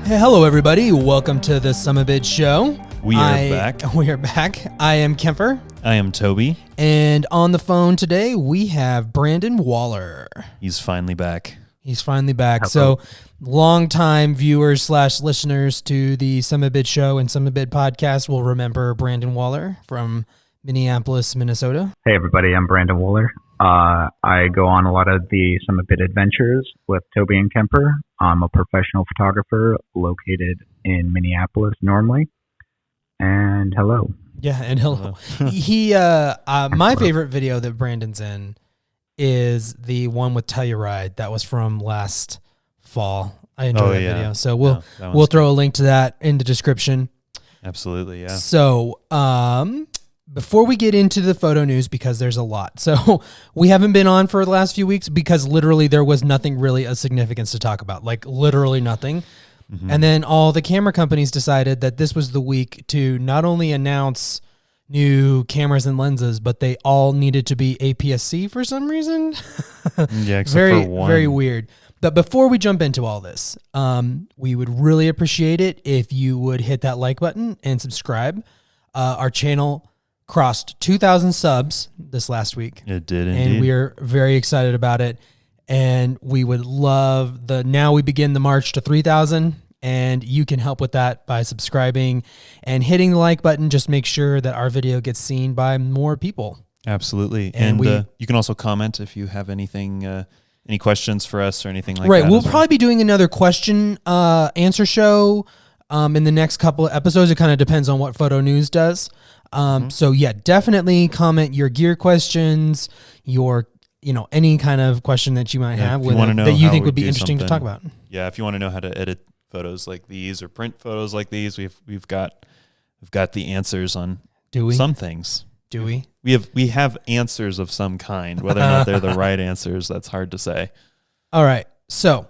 Hey, hello, everybody. Welcome to the Summabid Show. We are back. We are back. I am Kemper. I am Toby. And on the phone today, we have Brandon Waller. He's finally back. He's finally back. So, longtime viewers / listeners to the Summabid Show and Summabid podcast will remember Brandon Waller from Minneapolis, Minnesota. Hey, everybody. I'm Brandon Waller. I go on a lot of the Summabid adventures with Toby and Kemper. I'm a professional photographer located in Minneapolis normally. And hello. Yeah, and hello. He, my favorite video that Brandon's in is the one with Telluride that was from last fall. I enjoyed that video. So we'll throw a link to that in the description. Absolutely, yeah. So, before we get into the photo news, because there's a lot. So we haven't been on for the last few weeks because literally there was nothing really of significance to talk about, like literally nothing. Mm-hmm. And then all the camera companies decided that this was the week to not only announce new cameras and lenses, but they all needed to be APS-C for some reason. Yeah, except very, for one. Very weird. But before we jump into all this, we would really appreciate it if you would hit that like button and subscribe. Our channel crossed 2,000 subs this last week. It did indeed. And we are very excited about it. And we would love now we begin the march to 3,000. And you can help with that by subscribing and hitting the like button. Just make sure that our video gets seen by more people. Absolutely. And you can also comment if you have anything, any questions for us or anything like that. Right. We'll probably be doing another question answer show in the next couple of episodes. It kind of depends on what Photo News does. So yeah, definitely comment your gear questions, any kind of question that you might have that you think would be interesting to talk about. Yeah. If you want to know how to edit photos like these or print photos like these, we've got the answers on some things. Do we? We have answers of some kind. Whether or not they're the right answers, that's hard to say. All right. So,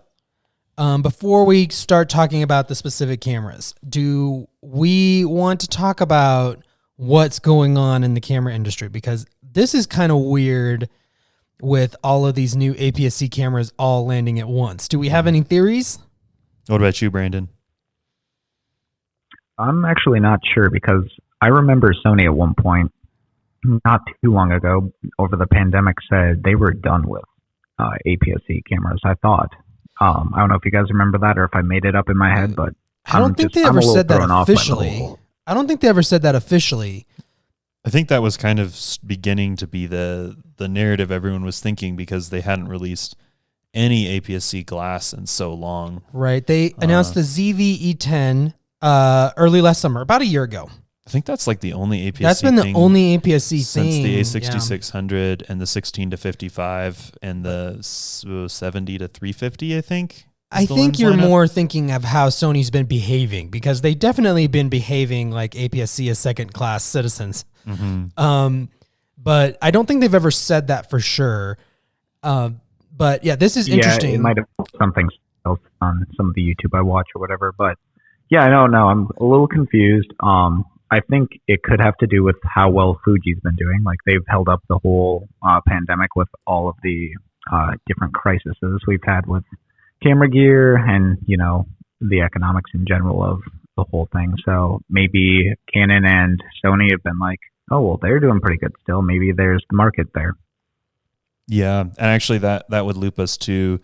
before we start talking about the specific cameras, do we want to talk about what's going on in the camera industry? Because this is kind of weird with all of these new APS-C cameras all landing at once. Do we have any theories? What about you, Brandon? I'm actually not sure because I remember Sony at one point, not too long ago, over the pandemic, said they were done with APS-C cameras, I thought. I don't know if you guys remember that or if I made it up in my head, but I don't think they ever said that officially. I don't think they ever said that officially. I think that was kind of beginning to be the narrative everyone was thinking because they hadn't released any APS-C glass in so long. Right. They announced the ZV-E10 early last summer, about a year ago. I think that's like the only APS-C That's been the only APS-C since thing. the A6600 and the 16 to 55 and the 70 to 350, I think. I think you're more thinking of how Sony's been behaving because they definitely been behaving like APS-C as second-class citizens. Mm-hmm. But I don't think they've ever said that for sure. But yeah, this is interesting. Yeah, it might have something else on some of the YouTube I watch or whatever. But yeah, I don't know. I'm a little confused. I think it could have to do with how well Fuji's been doing. Like they've held up the whole pandemic with all of the different crises we've had with camera gear and, the economics in general of the whole thing. So maybe Canon and Sony have been like, oh, well, they're doing pretty good still. Maybe there's the market there. Yeah, and actually that would loop us to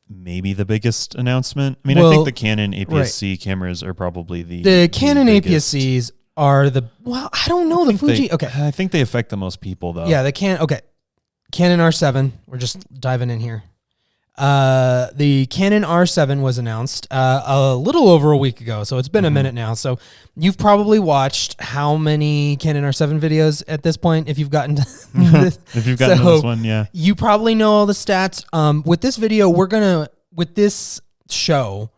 maybe the biggest announcement. I mean, I think the Canon APS-C cameras are probably the Canon APS-Cs are I don't know, the Fuji. Okay. I think they affect the most people though. Yeah, Canon R7. We're just diving in here. The Canon R7 was announced a little over a week ago, so it's been a minute now. So you've probably watched how many Canon R7 videos at this point, if you've gotten to this. If you've gotten to this one, yeah. You probably know all the stats. With this video, with this show,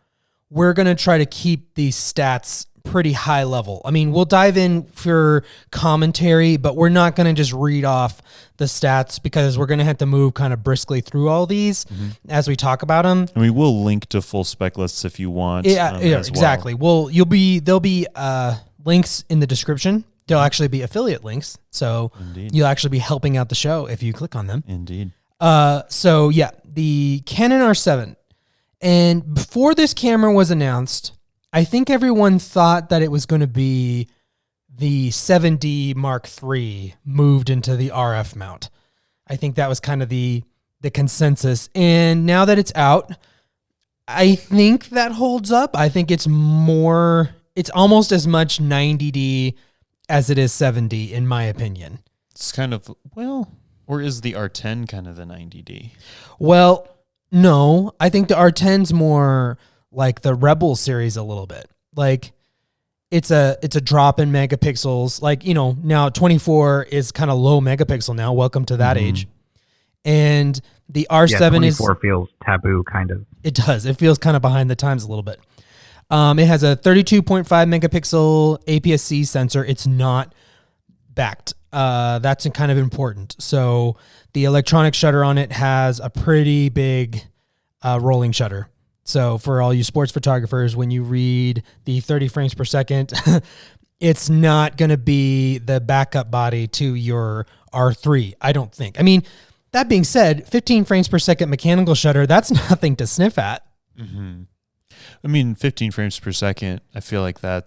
we're going to try to keep these stats pretty high level. I mean, we'll dive in for commentary, but we're not going to just read off the stats because we're going to have to move kind of briskly through all these as we talk about them. And we will link to full spec lists if you want. Yeah, exactly. Well, there'll be links in the description. There'll actually be affiliate links. So you'll actually be helping out the show if you click on them. Indeed. So yeah, the Canon R7 And before this camera was announced, I think everyone thought that it was going to be the 7D Mark III moved into the RF mount. I think that was kind of the consensus. And now that it's out, I think that holds up. I think it's almost as much 90D as it is 7D, in my opinion. It's kind of, or is the R10 kind of the 90D? Well, no, I think the R10's more like the Rebel series a little bit. Like it's a drop in megapixels. Like, now 24 is kind of low megapixel now. Welcome to that age. And the R7 24 feels taboo, kind of. It does. It feels kind of behind the times a little bit. It has a 32.5 megapixel APS-C sensor. It's not backed. That's kind of important. So the electronic shutter on it has a pretty big rolling shutter. So for all you sports photographers, when you read the 30 frames per second, it's not going to be the backup body to your R3, I don't think. I mean, that being said, 15 frames per second mechanical shutter, that's nothing to sniff at. Mm-hmm. I mean, 15 frames per second, I feel like that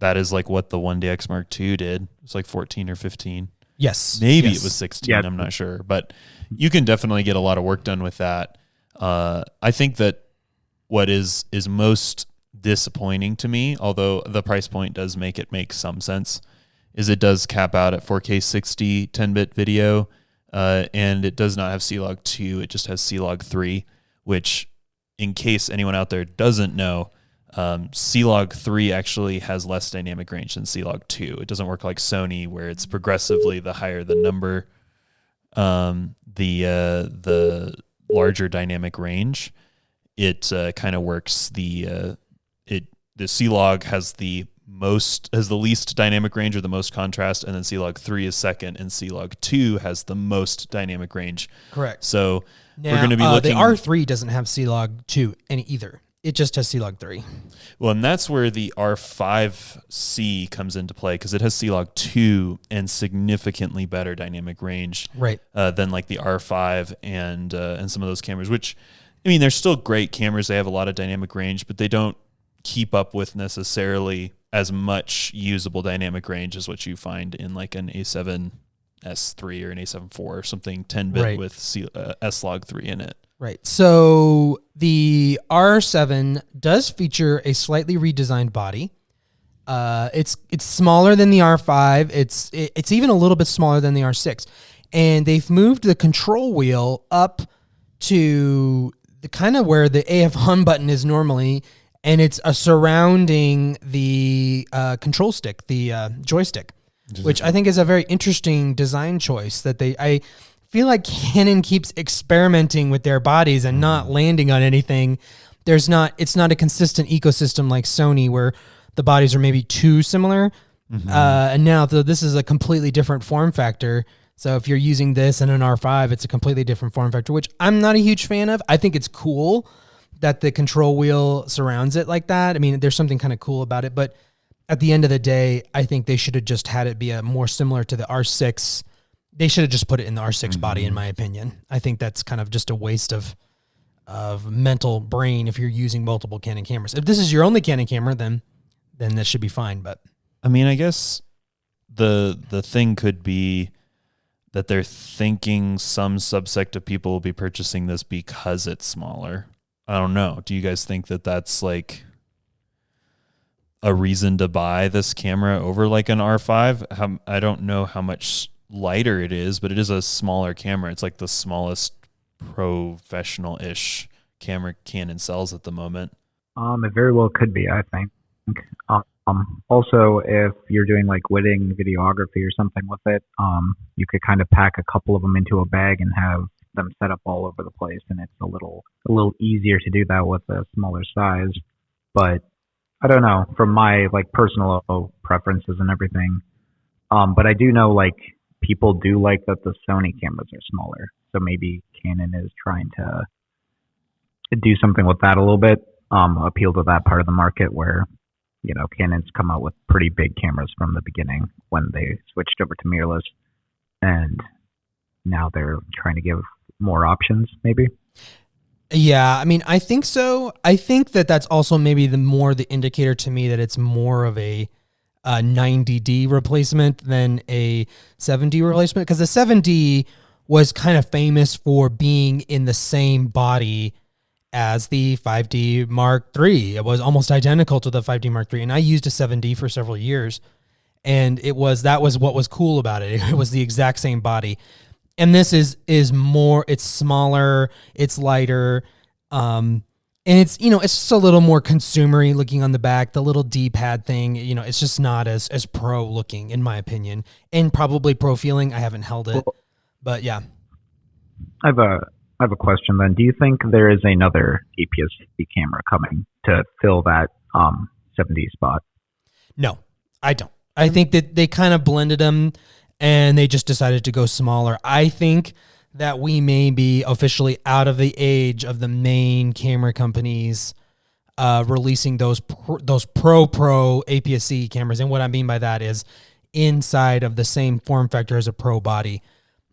is like what the 1DX Mark II did. It's like 14 or 15. Yes. Maybe it was 16, I'm not sure. But you can definitely get a lot of work done with that. I think that what is most disappointing to me, although the price point does make some sense, is it does cap out at 4K 60 10-bit video, and it does not have C-Log 2. It just has C-Log 3, which, in case anyone out there doesn't know, C-Log 3 actually has less dynamic range than C-Log 2. It doesn't work like Sony, where it's progressively the higher the number, the larger dynamic range. It kind of works. The C-Log has the least dynamic range or the most contrast, and then C-Log 3 is second, and C-Log 2 has the most dynamic range. Correct. So now, we're going to be looking. The R3 doesn't have C-Log 2 either. It just has C-Log 3. Well, and that's where the R5C comes into play, because it has C-Log 2 and significantly better dynamic range, right? Than like the R5 and some of those cameras. Which, I mean, they're still great cameras. They have a lot of dynamic range, but they don't keep up with necessarily as much usable dynamic range as what you find in like an A7S3 or an A7 IV or something 10-bit with S-Log 3 in it. Right. So the R7 does feature a slightly redesigned body. It's smaller than the R5. It's even a little bit smaller than the R6. And they've moved the control wheel up to the kind of where the AF on button is normally, and it's surrounding the control stick, the joystick, which I think is a very interesting design choice. I feel like Canon keeps experimenting with their bodies and not landing on anything. It's not a consistent ecosystem like Sony, where the bodies are maybe too similar. And now this is a completely different form factor. So if you're using this in an R5, it's a completely different form factor, which I'm not a huge fan of. I think it's cool that the control wheel surrounds it like that. I mean, there's something kind of cool about it, but at the end of the day, I think they should have just had it be more similar to the R6. They should have just put it in the R6 body, in my opinion. I think that's kind of just a waste of mental brain if you're using multiple Canon cameras. If this is your only Canon camera, then this should be fine. But I mean, I guess the thing could be that they're thinking some subsect of people will be purchasing this because it's smaller. I don't know. Do you guys think that that's like a reason to buy this camera over like an R5? I don't know how much lighter it is, but it is a smaller camera. It's like the smallest professional-ish camera Canon sells at the moment. It very well could be, I think. Also, if you're doing like wedding videography or something with it, you could kind of pack a couple of them into a bag and have them set up all over the place, and it's a little easier to do that with a smaller size. But I don't know, from my like personal preferences and everything. But I do know like people do like that the Sony cameras are smaller, so maybe Canon is trying to do something with that a little bit, appeal to that part of the market where, you know, Canon's come out with pretty big cameras from the beginning when they switched over to mirrorless, and now they're trying to give more options, maybe. Yeah, I mean, I think so. I think that that's also maybe the indicator to me that it's more of a 90D replacement than a 7D replacement, because the 7D was kind of famous for being in the same body as the 5D Mark III. It was almost identical to the 5D Mark III, and I used a 7D for several years, and that was what was cool about it. It was the exact same body. And this is more, it's smaller, it's lighter, and it's, it's just a little more consumery looking on the back. The little D-pad thing, it's just not as pro looking, in my opinion, and probably pro feeling. I haven't held it, but yeah. I have a question then. Do you think there is another APS-C camera coming to fill that 7D spot? No, I don't. I think that they kind of blended them, and they just decided to go smaller. I think that we may be officially out of the age of the main camera companies releasing those pro APS-C cameras. And what I mean by that is inside of the same form factor as a pro body.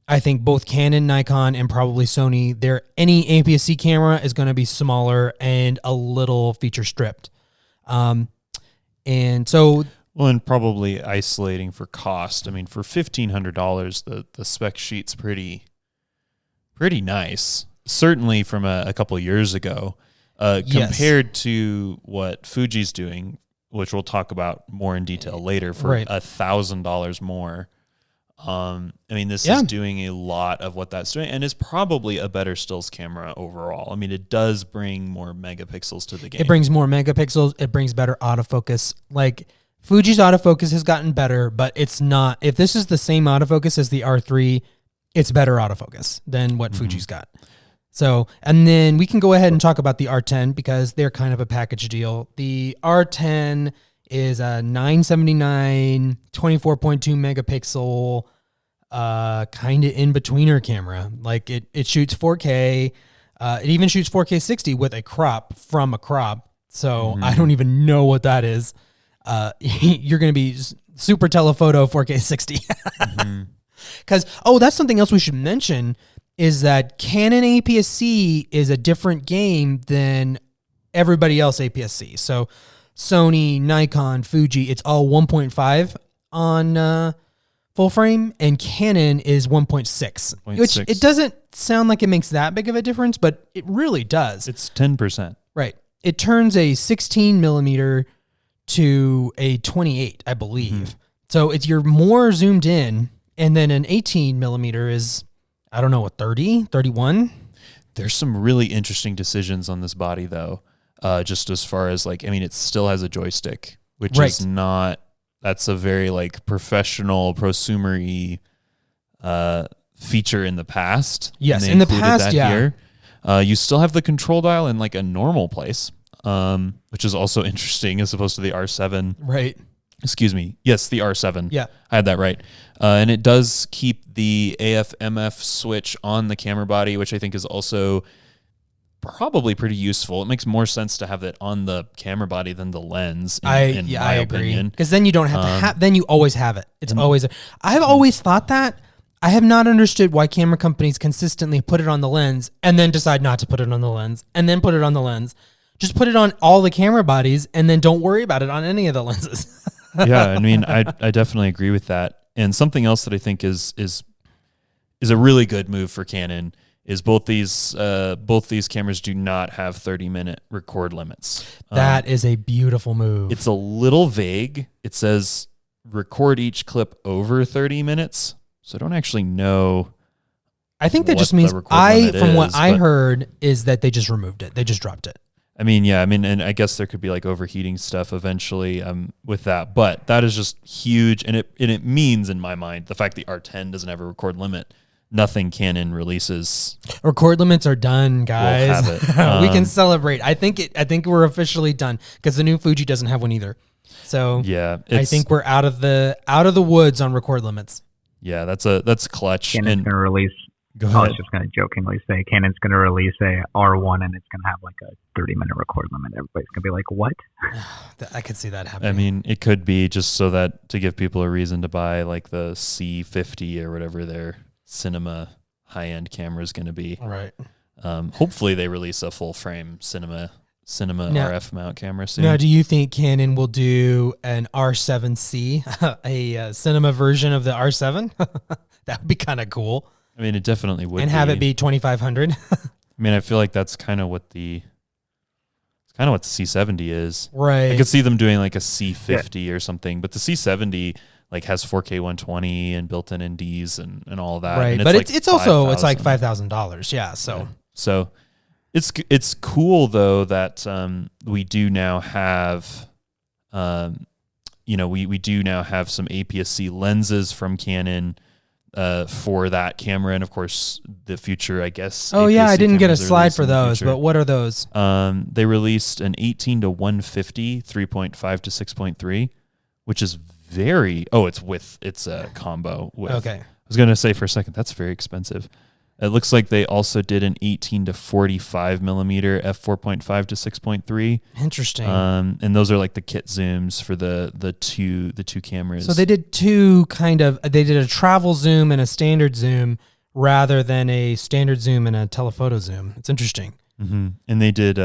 I think both Canon, Nikon, and probably Sony, any APS-C camera is going to be smaller and a little feature stripped. And so... Well, and probably isolating for cost. I mean, for $1,500, the spec sheet's pretty nice. Certainly from a couple of years ago, compared to what Fuji's doing, which we'll talk about more in detail later, for $1,000 more. I mean, this is doing a lot of what that's doing, and is probably a better stills camera overall. I mean, it does bring more megapixels to the game. It brings more megapixels. It brings better autofocus. Like, Fuji's autofocus has gotten better, but it's not. If this is the same autofocus as the R3, it's better autofocus than what Fuji's got. So, and then we can go ahead and talk about the R10 because they're kind of a package deal. The R10 is a 979, 24.2 megapixel, kind of in-betweener camera. Like it shoots 4K. It even shoots 4K 60 with a crop from a crop. So I don't even know what that is. You're going to be super telephoto 4K 60. Because, that's something else we should mention is that Canon APS-C is a different game than everybody else APS-C. So Sony, Nikon, Fuji, it's all 1.5 on full frame, and Canon is 1.6, which it doesn't sound like it makes that big of a difference, but it really does. It's 10%. Right. It turns a 16 millimeter to a 28, I believe. So you're more zoomed in, and then an 18 millimeter is, I don't know, a 30, 31. There's some really interesting decisions on this body, though. Just as far as it still has a joystick, which is not. That's a very professional, prosumery feature in the past. Yes, in the past, here. You still have the control dial in a normal place. Which is also interesting as opposed to the R7. Right. Excuse me. Yes, the R7. Yeah. I had that right. And it does keep the AF/MF switch on the camera body, which I think is also probably pretty useful. It makes more sense to have that on the camera body than the lens, in my opinion. Because then you don't have to then you always have it. It's always I've always thought that. I have not understood why camera companies consistently put it on the lens and then decide not to put it on the lens and then put it on the lens. Just put it on all the camera bodies and then don't worry about it on any of the lenses. Yeah, I mean, I definitely agree with that. And something else that I think is a really good move for Canon is both these cameras do not have 30-minute record limits. That is a beautiful move. It's a little vague. It says record each clip over 30 minutes. So I don't actually know. I think that just means what I heard is that they just removed it. They just dropped it. I mean, yeah, and I guess there could be overheating stuff eventually with that, but that is just huge, and it means in my mind the fact the R10 doesn't have a record limit. Nothing Canon releases. Record limits are done, guys. We'll have it. We can celebrate. I think we're officially done because the new Fuji doesn't have one either. So yeah, I think we're out of the woods on record limits. Yeah, that's clutch. Canon's going to release. I was just going to jokingly say Canon's going to release a R1 and it's going to have a 30-minute record limit. Everybody's going to be like, "What?" I could see that happening. I mean, it could be just so that to give people a reason to buy the C50 or whatever their cinema high-end camera is going to be. Right. Hopefully they release a full frame cinema Now- RF mount camera soon. Now, do you think Canon will do an R7C, a cinema version of the R7? That would be kind of cool. I mean, it definitely would, And have it be 2,500. I mean, I feel like that's kind of what the C70 is. Right. I could see them doing like a C50 or something, but the C70 like has 4K 120 and built-in NDs and all that. Right, And but like it's also it's like $5,000. $5,000. Yeah, So it's cool though that we do now have we do now have some APS-C lenses from Canon for that camera, and of course the future, I guess. Oh yeah, I APS-C didn't get a cameras are slide released for in the those, future. but what are those? They released an 18 to 150 3.5 to 6.3, which is it's a combo with. Okay. I was going to say for a second, that's very expensive. It looks like they also did an 18 to 45 millimeter f4.5 to 6.3. Interesting. And those are like the kit zooms for the two cameras. So they did they did a travel zoom and a standard zoom rather than a standard zoom and a telephoto zoom. It's interesting. Mm-hmm. And they did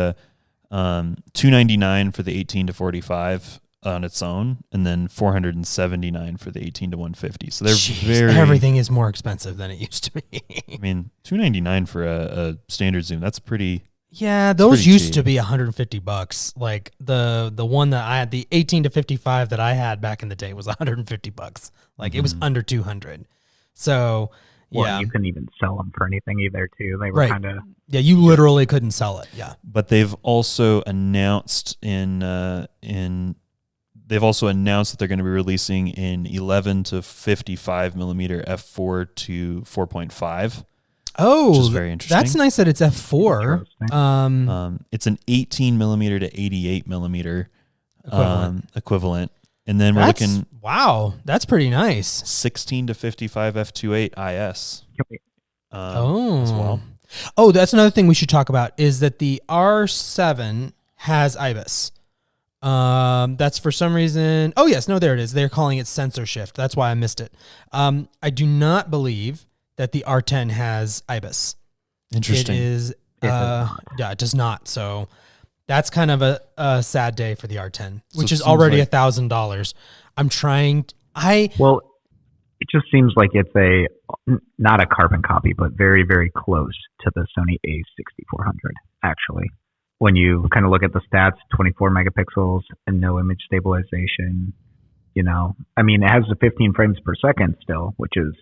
$299 for the 18 to 45 on its own, and then $479 for the 18 to 150. So they're everything is more expensive than it used to be. I mean, $299 for a standard zoom. That's pretty. Yeah, those pretty used cheap. to be $150. Like the one that I had, the 18 to 55 that I had back in the day was $150. Like it was under 200. So Well, you couldn't even sell them for anything either, too. They were Right. kind of... Yeah, you literally couldn't sell it. Yeah. But they've also announced they've also announced that they're going to be releasing in 11 to 55 millimeter f4 to 4.5. Oh, which is very interesting. That's nice that it's f4. Interesting. It's an 18 millimeter to 88 millimeter equivalent. And then we're That's, looking wow, that's pretty nice. 16 to 55 f2.8 IS. Oh. As well. Oh, that's another thing we should talk about is that the R7 has IBIS. That's for some reason. Oh yes, no, there it is. They're calling it sensor shift. That's why I missed it. I do not believe that the R10 has IBIS. Interesting. It is. Yeah, it does not. So that's kind of a sad day for the R10, which it is seems already like- $1,000. I'm trying. Well, it just seems like it's not a carbon copy, but very, very close to the Sony A6400, actually. When you kind of look at the stats, 24 megapixels and no image stabilization, I mean, it has the 15 frames per second still, which is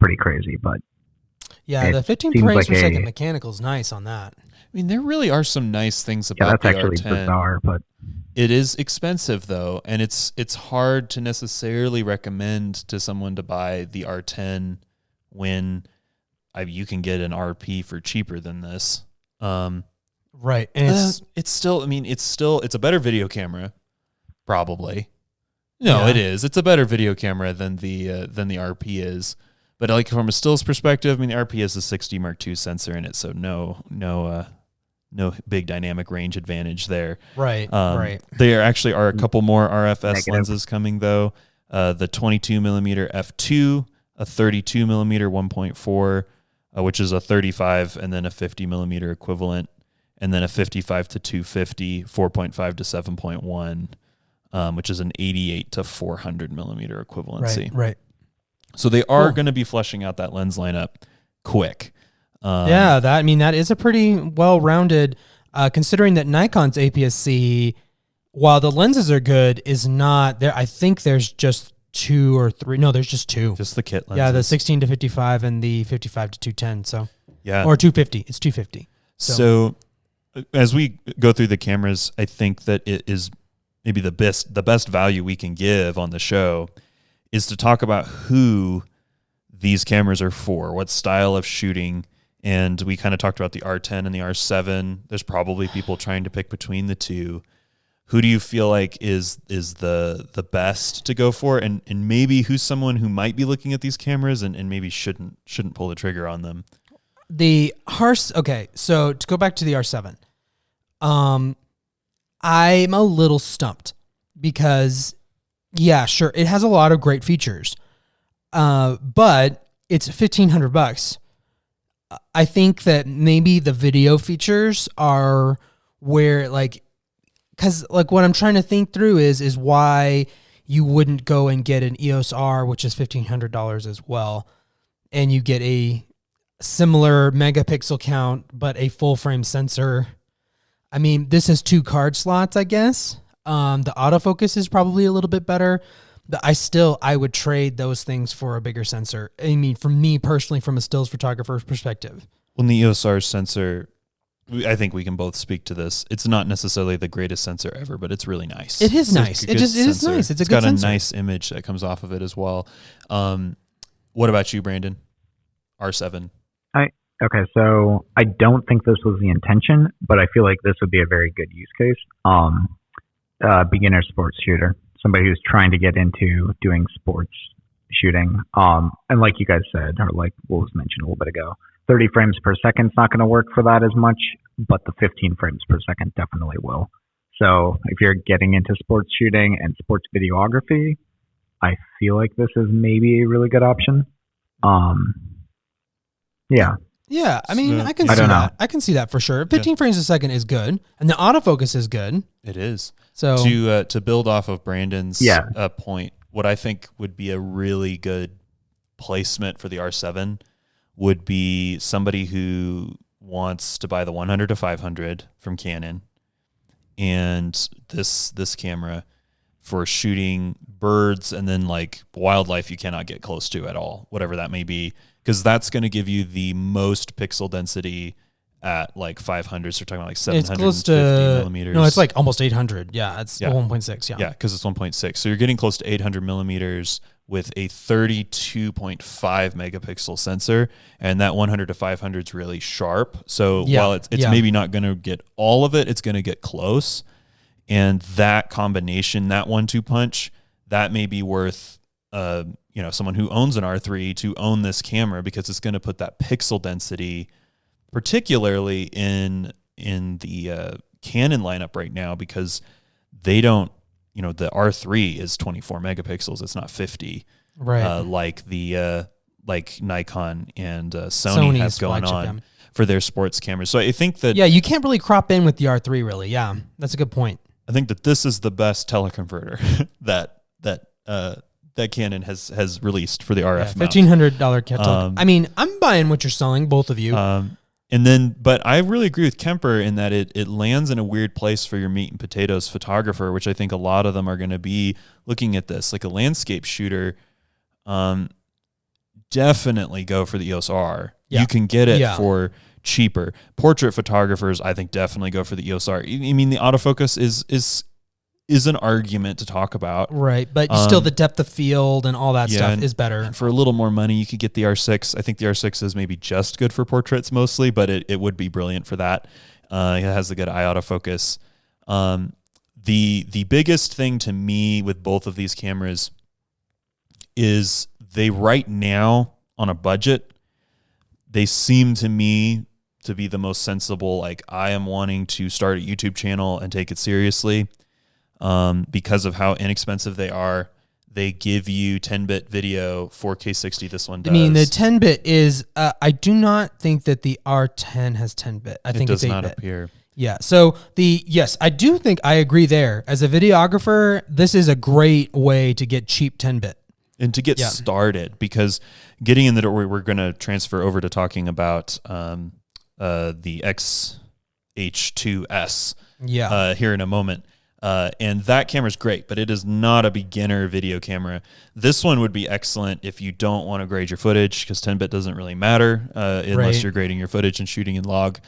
pretty crazy, but Yeah, the 15 seems frames like per second a- mechanical is nice on that. I mean, there really are some nice things yeah, about that's the actually R10. bizarre, but It is expensive though, and it's hard to necessarily recommend to someone to buy the R10 when you can get an RP for cheaper than this. Right, and It's still it's a better video camera, probably. No, Yeah. it is. It's a better video camera than the RP is. But like from a stills perspective, I mean, the RP has a 6D Mark II sensor in it, so no big dynamic range advantage there. right. There actually are a couple more RFS Negative. lenses coming though. The 22 millimeter f2, a 32 millimeter 1.4, which is a 35, and then a 50 millimeter equivalent, and then a 55 to 250, 4.5 to 7.1, which is an 88 to 400 millimeter equivalency. Right. So they are Cool. going to be fleshing out that lens lineup quick. Yeah, that is a pretty well-rounded, considering that Nikon's APS-C, while the lenses are good, is not there. I think there's just two or three. No, there's just two. Just the kit lenses. Yeah, the 16 to 55 and the 55 to 210. So, Yeah. or 250. It's 250. So as we go through the cameras, I think that it is maybe the best value we can give on the show is to talk about who these cameras are for, what style of shooting. And we kind of talked about the R10 and the R7. There's probably people trying to pick between the two. Who do you feel like is the best to go for? And maybe who's someone who might be looking at these cameras and maybe shouldn't pull the trigger on them? Okay, so to go back to the R7, I'm a little stumped because, yeah, sure, it has a lot of great features, but it's $1,500. I think that maybe the video features are where like, because like what I'm trying to think through is why you wouldn't go and get an EOS R, which is $1,500 as well, and you get a similar megapixel count but a full frame sensor. I mean, this has 2 card slots, I guess. The autofocus is probably a little bit better, but I would trade those things for a bigger sensor. I mean, for me personally, from a stills photographer's perspective. When the EOS R sensor, I think we can both speak to this. It's not necessarily the greatest sensor ever, but it's really nice. It is nice. It is nice. It's got a nice image that comes off of it as well. What about you, Brandon? R7. Okay, so I don't think this was the intention, but I feel like this would be a very good use case. Beginner sports shooter. Somebody who's trying to get into doing sports shooting. And like you guys said, or like what was mentioned a little bit ago, 30 frames per second is not going to work for that as much, but the 15 frames per second definitely will. So if you're getting into sports shooting and sports videography, I feel like this is maybe a really good option. Yeah. Yeah, I mean, I can see that. I can see that for sure. 15 frames a second is good, and the autofocus is good. It is. So to build off of Brandon's point, what I think would be a really good placement for the R7 would be somebody who wants to buy the 100 to 500 from Canon, and this camera for shooting birds and then like wildlife you cannot get close to at all, whatever that may be. Because that's going to give you the most pixel density at like 500. So we're talking about like 750 millimeters. No, it's like almost 800. Yeah, it's 1.6. Yeah, because it's 1.6. So you're getting close to 800 millimeters with a 32.5 megapixel sensor. And that 100 to 500 is really sharp. So while it's maybe not going to get all of it, it's going to get close. And that combination, that 1-2 punch, that may be worth someone who owns an R3 to own this camera, because it's going to put that pixel density, particularly in the Canon lineup right now, because they don't, the R3 is 24 megapixels. It's not 50, right? Like Nikon and Sony have going on for their sports cameras. So I think that you can't really crop in with the R3 really. Yeah, that's a good point. I think that this is the best teleconverter that Canon has released for the RF mount. $1,500 catalog. I mean, I'm buying what you're selling, both of you. But I really agree with Kemper in that it lands in a weird place for your meat and potatoes photographer, which I think a lot of them are going to be looking at this. Like a landscape shooter, definitely go for the EOS R. Yeah. You can get it for cheaper. Portrait photographers, I think, definitely go for the EOS R. I mean, the autofocus is an argument to talk about. Right, but still the depth of field and all that stuff is better. For a little more money, you could get the R6. I think the R6 is maybe just good for portraits mostly, but it would be brilliant for that. It has the good eye autofocus. The biggest thing to me with both of these cameras is they right now, on a budget, they seem to me to be the most sensible. Like, I am wanting to start a YouTube channel and take it seriously. Because of how inexpensive they are. They give you 10-bit video, 4K 60. This one does. I mean, the 10-bit is, I do not think that the R10 has 10-bit. I think it does it's 8-bit. Not appear. Yeah. So yes, I do think I agree there. As a videographer, this is a great way to get cheap 10-bit. And to get started, because getting in the door, we're going to transfer over to talking about the X-H2S here in a moment. And that camera is great, but it is not a beginner video camera. This one would be excellent if you don't want to grade your footage, because 10-bit doesn't really matter unless you're grading your footage and shooting in log.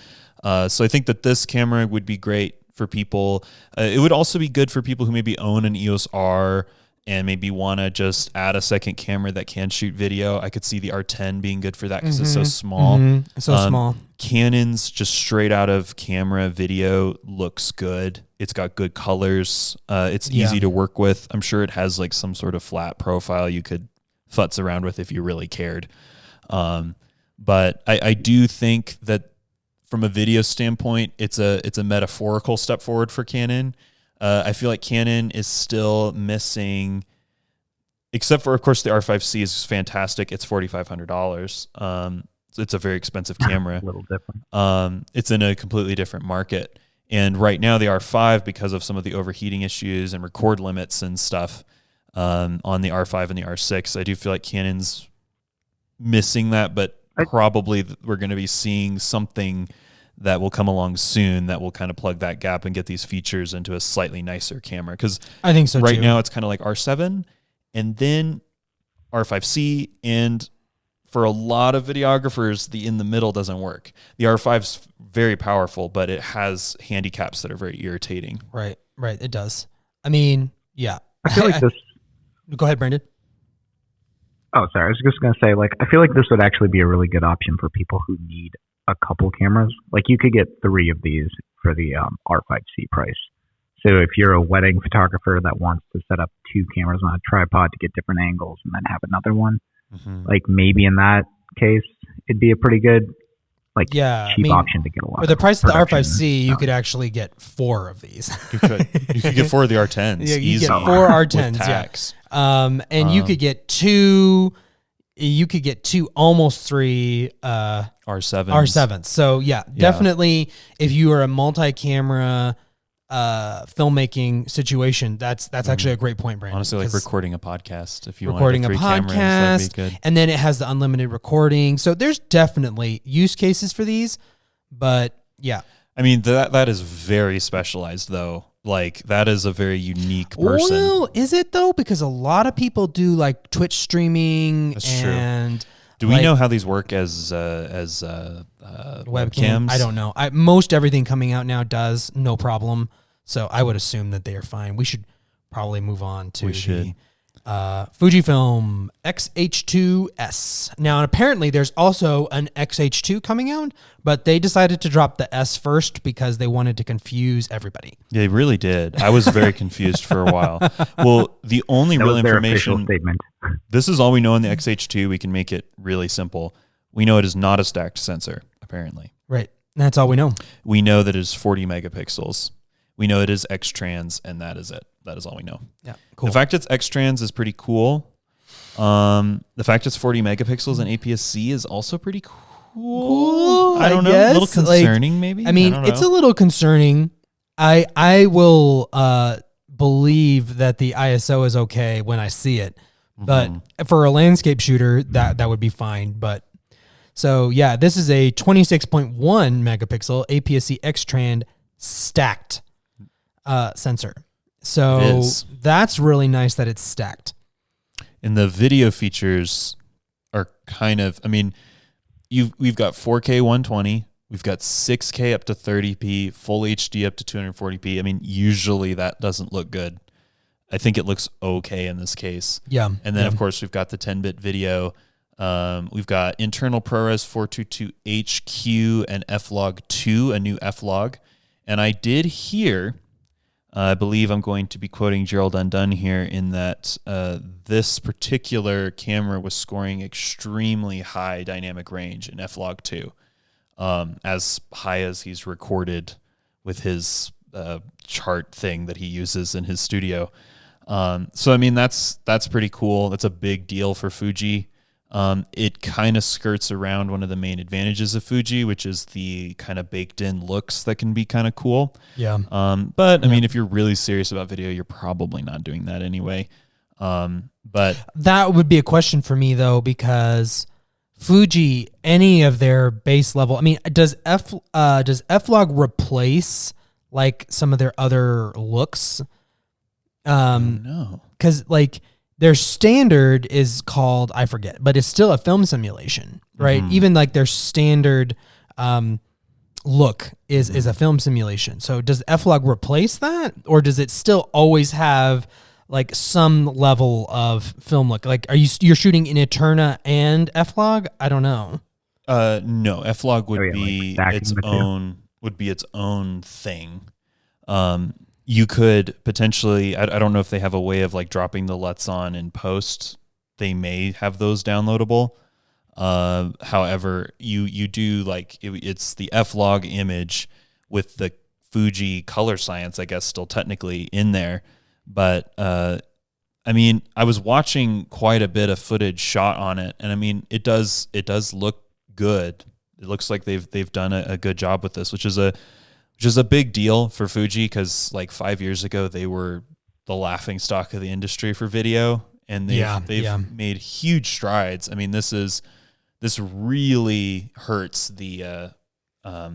So I think that this camera would be great for people. It would also be good for people who maybe own an EOS R and maybe want to just add a second camera that can shoot video. I could see the R10 being good for that because it's so small. It's so small. Canon's just straight out of camera video looks good. It's got good colors. It's easy to work with. I'm sure it has like some sort of flat profile you could futz around with if you really cared. But I do think that from a video standpoint, it's a metaphorical step forward for Canon. I feel like Canon is still missing, except for, of course, the R5C is fantastic. It's $4,500. it's a very expensive camera. A little different. It's in a completely different market. And right now the R5, because of some of the overheating issues and record limits and stuff on the R5 and the R6, I do feel like Canon's missing that, but probably we're going to be seeing something that will come along soon that will kind of plug that gap and get these features into a slightly nicer camera. Because I think so right now it's kind of like R7 and then R5C, and for a lot of videographers, the in the middle doesn't work. The R5's very powerful, but it has handicaps that are very irritating. Right, it does. I mean, yeah. I feel like this. Go ahead, Brandon. Oh, sorry. I was just going to say, like, I feel like this would actually be a really good option for people who need a couple cameras. Like, you could get 3 of these for the R5C price. So if you're a wedding photographer that wants to set up 2 cameras on a tripod to get different angles and then have another one, like maybe in that case, it'd be a pretty good, like, cheap option to get a lot. For the price of the R5C, you could actually get 4 of these. You could get 4 of the R10s. Yeah, you easy. get 4 R10s. Tax. Yeah. And you could get 2. You could get 2, almost 3 R7s. So yeah, definitely. If you are a multi-camera filmmaking situation, that's actually a great point, Brandon. Honestly, like recording a podcast. If you recording want a podcast, that'd be good. And then it has the unlimited recording. So there's definitely use cases for these, but yeah. I mean, that is very specialized though. Like that is a very unique person. Well, is it though? Because a lot of people do like Twitch streaming. That's and true. Do we know how these work as webcams? I don't know. Most everything coming out now does, no problem. So I would assume that they are fine. We should probably move on to the Fujifilm Xh2S. Now, apparently there's also an X-H2 coming out, but they decided to drop the S first because they wanted to confuse everybody. Yeah, they really did. I was very confused for a while. Well, the only real information... statement. This is all we know on the X-H2. We can make it really simple. We know it is not a stacked sensor, apparently. Right. That's all we know. We know that it is 40 megapixels. We know it is X-Trans, and that is it. That is all we know. Yeah, cool. The fact it's X-Trans is pretty cool. The fact it's 40 megapixels and APS-C is also pretty cool. I don't know. A little concerning, maybe? I mean, it's a little concerning. I will believe that the ISO is okay when I see it. But for a landscape shooter, that would be fine. But so, yeah, this is a 26.1 megapixel APS-C X-Trans stacked sensor. So that's really nice that it's stacked. And the video features are kind of, I mean, we've got 4K 120, we've got 6K up to 30p, full HD up to 240p. I mean, usually that doesn't look good. I think it looks okay in this case. Yeah. And then, of course, we've got the 10-bit video. We've got internal ProRes 422HQ and F-Log2, a new F-Log. And I did hear, I believe I'm going to be quoting Gerald Undone here, in that this particular camera was scoring extremely high dynamic range in F-Log2, as high as he's recorded with his chart thing that he uses in his studio. So, I mean, that's pretty cool. That's a big deal for Fuji. It kind of skirts around one of the main advantages of Fuji, which is the kind of baked in looks that can be kind of cool. Yeah. But I mean, if you're really serious about video, you're probably not doing that anyway. But that would be a question for me though, because Fuji, any of their base level, I mean, does F-Log replace like some of their other looks? No. Cause like, their standard is called, I forget, but it's still a film simulation, right? Even like their standard look is a film simulation. So does F-Log replace that, or does it still always have like some level of film look? Like, you're shooting in Eterna and F-Log? I don't know. No, F-Log would be like its own thing. You could potentially, I don't know if they have a way of like dropping the LUTs on in post. They may have those downloadable. However, you do like, it's the F-Log image with the Fuji color science, I guess, still technically in there. But, I mean, I was watching quite a bit of footage shot on it, and I mean, it does look good. It looks like they've done a good job with this, which is a big deal for Fuji, because like 5 years ago they were the laughing stock of the industry for video, and they've made huge strides. I mean, this really hurts the. I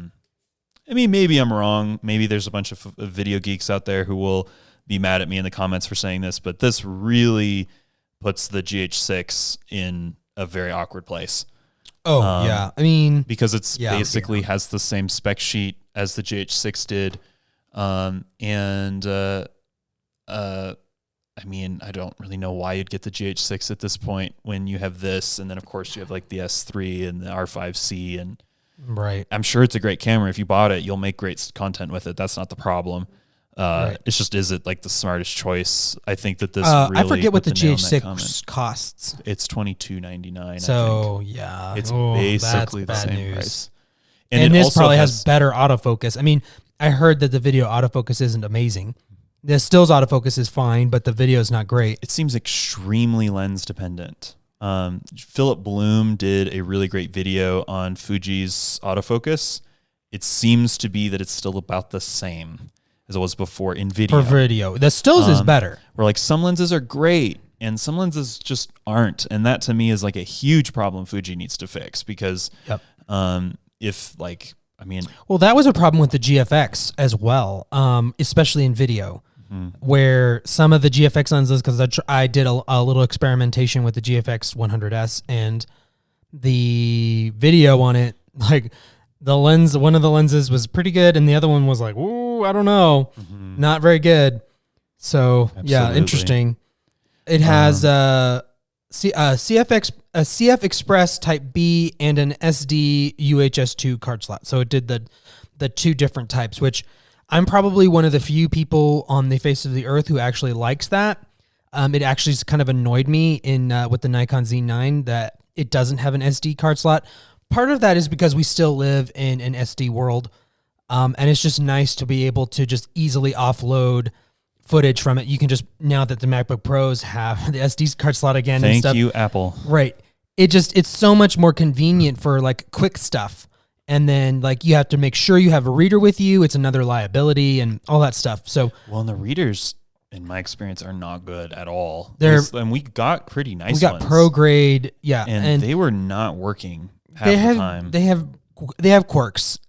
mean, maybe I'm wrong. Maybe there's a bunch of video geeks out there who will be mad at me in the comments for saying this, but this really puts the GH6 in a very awkward place. Oh, yeah. I mean, because it's basically has the same spec sheet as the GH6 did. I mean, I don't really know why you'd get the GH6 at this point when you have this. And then, of course, you have like the S3 and the R5C. And right. I'm sure it's a great camera. If you bought it, you'll make great content with it. That's not the problem. Right. It's just, is it like the smartest choice? I think that this really I forget what the GH6 costs. It's $22.99. So yeah, it's basically the same price. And this probably has better autofocus. I mean, I heard that the video autofocus isn't amazing. The stills autofocus is fine, but the video is not great. It seems extremely lens dependent. Philip Bloom did a really great video on Fuji's autofocus. It seems to be that it's still about the same as it was before in video. For video. The stills is better. Where like some lenses are great and some lenses just aren't. And that to me is like a huge problem Fuji needs to fix, because if like, I mean. Well, that was a problem with the GFX as well, especially in video, where some of the GFX lenses, because I did a little experimentation with the GFX 100S, and the video on it, like, the lens, one of the lenses was pretty good, and the other one was like, ooh, I don't know, not very good. So yeah, interesting. It has a CF Express Type B and an SD UHS2 card slot. So it did the two different types, which I'm probably one of the few people on the face of the earth who actually likes that. It actually kind of annoyed me in with the Nikon Z9 that it doesn't have an SD card slot. Part of that is because we still live in an SD world, and it's just nice to be able to just easily offload footage from it. You can just, now that the MacBook Pros have the SD card slot again. Thank you, Apple. Right. It's so much more convenient for like quick stuff. And then like you have to make sure you have a reader with you. It's another liability and all that stuff. So, well, and the readers, in my experience, are not good at all. And we got pretty nice ones. We got pro grade. Yeah. And they were not working half the time. They have quirks.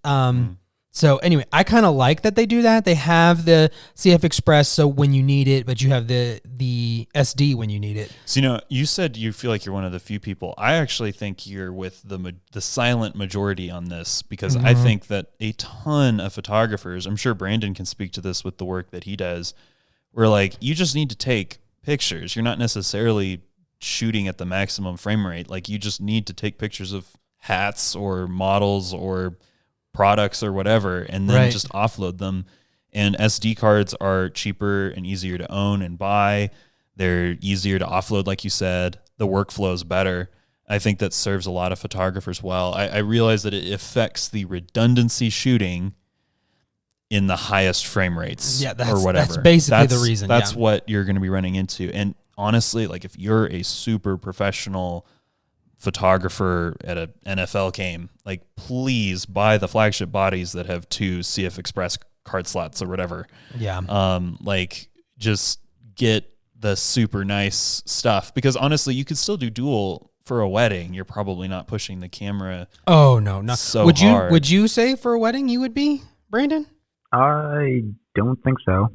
So anyway, I kind of like that they do that. They have the CF Express, so when you need it, but you have the SD when you need it. So, you said you feel like you're one of the few people. I actually think you're with the silent majority on this, because I think that a ton of photographers, I'm sure Brandon can speak to this with the work that he does, where like you just need to take pictures. You're not necessarily shooting at the maximum frame rate. Like you just need to take pictures of hats or models or products or whatever, and then just offload them. And SD cards are cheaper and easier to own and buy. They're easier to offload, like you said. The workflow is better. I think that serves a lot of photographers well. I realize that it affects the redundancy shooting in the highest frame rates or whatever. That's basically the reason. That's what you're going to be running into. And honestly, like if you're a super professional photographer at a NFL game, like please buy the flagship bodies that have 2 CF Express card slots or whatever. Yeah. Like just get the super nice stuff, because honestly, you could still do dual for a wedding. You're probably not pushing the camera. Oh no. So hard. Would you say for a wedding you would be, Brandon? I don't think so.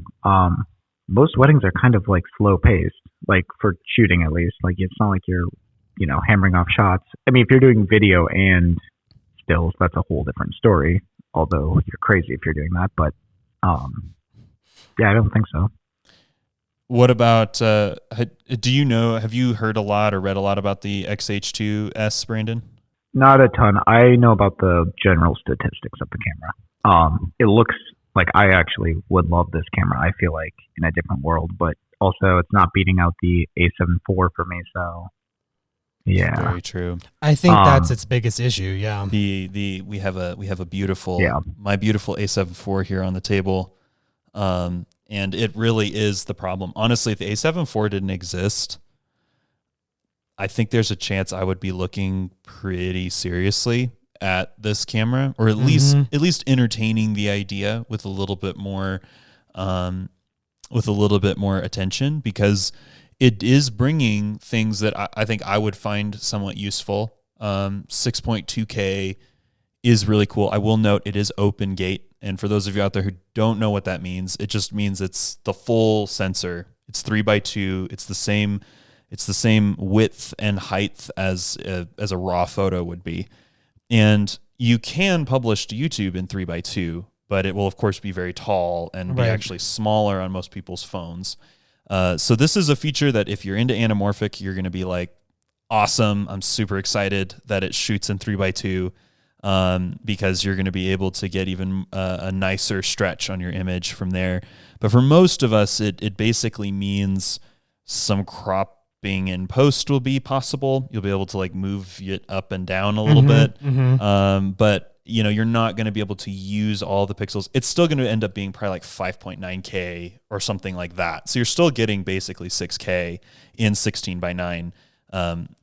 Most weddings are kind of like slow paced, like for shooting at least. Like it's not like you're hammering off shots. I mean, if you're doing video and stills, that's a whole different story. Although you're crazy if you're doing that, but yeah, I don't think so. What about? Have you heard a lot or read a lot about the X-H2S, Brandon? Not a ton. I know about the general statistics of the camera. It looks like I actually would love this camera. I feel like in a different world, but also it's not beating out the A7 IV for me, so. Yeah, very true. I think that's its biggest issue. Yeah, we have a beautiful my beautiful A7 IV here on the table, and it really is the problem. Honestly, if the A7 IV didn't exist, I think there's a chance I would be looking pretty seriously at this camera, or at least entertaining the idea with a little bit more attention, because it is bringing things that I think I would find somewhat useful. 6.2K is really cool. I will note it is open gate. And for those of you out there who don't know what that means, it just means it's the full sensor. It's 3x2. It's the same width and height as a raw photo would be. And you can publish to YouTube in 3x2, but it will of course be very tall and be actually smaller on most people's phones. So this is a feature that if you're into anamorphic, you're going to be like, awesome. I'm super excited that it shoots in 3x2. Because you're going to be able to get even a nicer stretch on your image from there. But for most of us, it basically means some cropping in post will be possible. You'll be able to like move it up and down a little bit. But you're not going to be able to use all the pixels. It's still going to end up being probably like 5.9K or something like that. So you're still getting basically 6K in 16:9.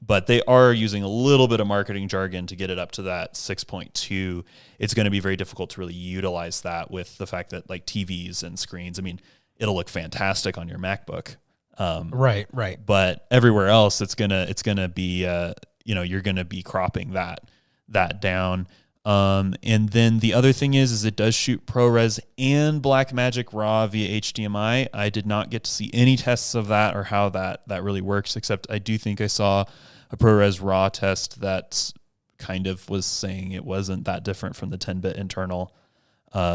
But they are using a little bit of marketing jargon to get it up to that 6.2. It's going to be very difficult to really utilize that with the fact that like TVs and screens, I mean, it'll look fantastic on your MacBook. Right. But everywhere else, it's going to be, you're going to be cropping that down. And then the other thing is it does shoot ProRes and Blackmagic RAW via HDMI. I did not get to see any tests of that or how that really works, except I do think I saw a ProRes RAW test that kind of was saying it wasn't that different from the 10-bit internal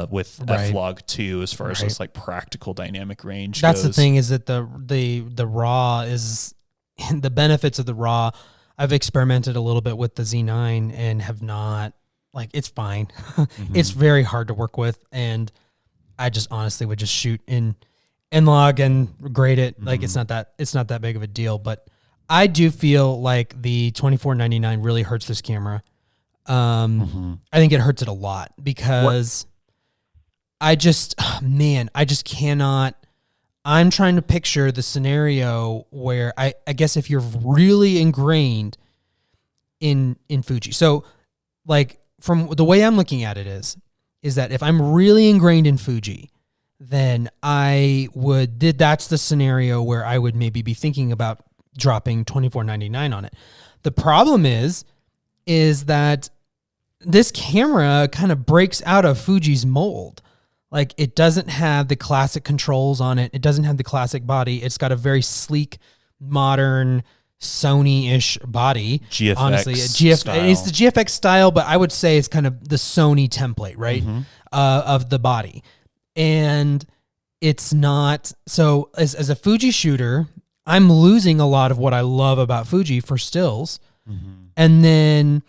with F-Log 2 as far as just like practical dynamic range That's goes. the thing, is that the RAW is the benefits of the RAW. I've experimented a little bit with the Z9 and have not. Like, it's fine. It's very hard to work with, and I just honestly would just shoot in N-Log and grade it. Like, it's not that big of a deal. But I do feel like the $24.99 really hurts this camera. I think it hurts it a lot because I just cannot. I'm trying to picture the scenario where I guess if you're really ingrained in Fuji, so like. From the way I'm looking at it is that if I'm really ingrained in Fuji, then that's the scenario where I would maybe be thinking about dropping $24.99 on it. The problem is that this camera kind of breaks out of Fuji's mold. Like, it doesn't have the classic controls on it. It doesn't have the classic body. It's got a very sleek, modern, Sony-ish body. GFX honestly, style. It's the GFX style, but I would say it's kind of the Sony template, right? Of the body. And it's not, so as a Fuji shooter, I'm losing a lot of what I love about Fuji for stills. And then,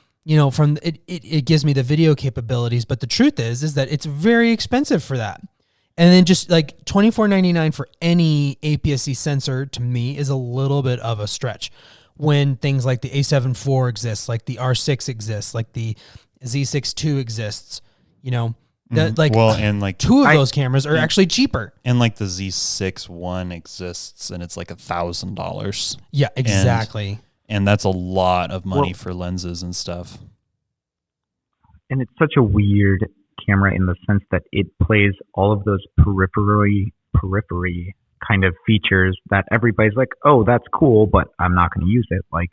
from it gives me the video capabilities, but the truth is that it's very expensive for that. And then just like $24.99 for any APS-C sensor to me is a little bit of a stretch when things like the A7 IV exists, like the R6 exists, like the Z6 II exists, like two of those cameras are actually cheaper. And like the Z6 I exists and it's like $1,000. Yeah, exactly. And that's a lot of money for lenses and stuff. And it's such a weird camera in the sense that it plays all of those periphery kind of features that everybody's like, oh, that's cool, but I'm not going to use it. Like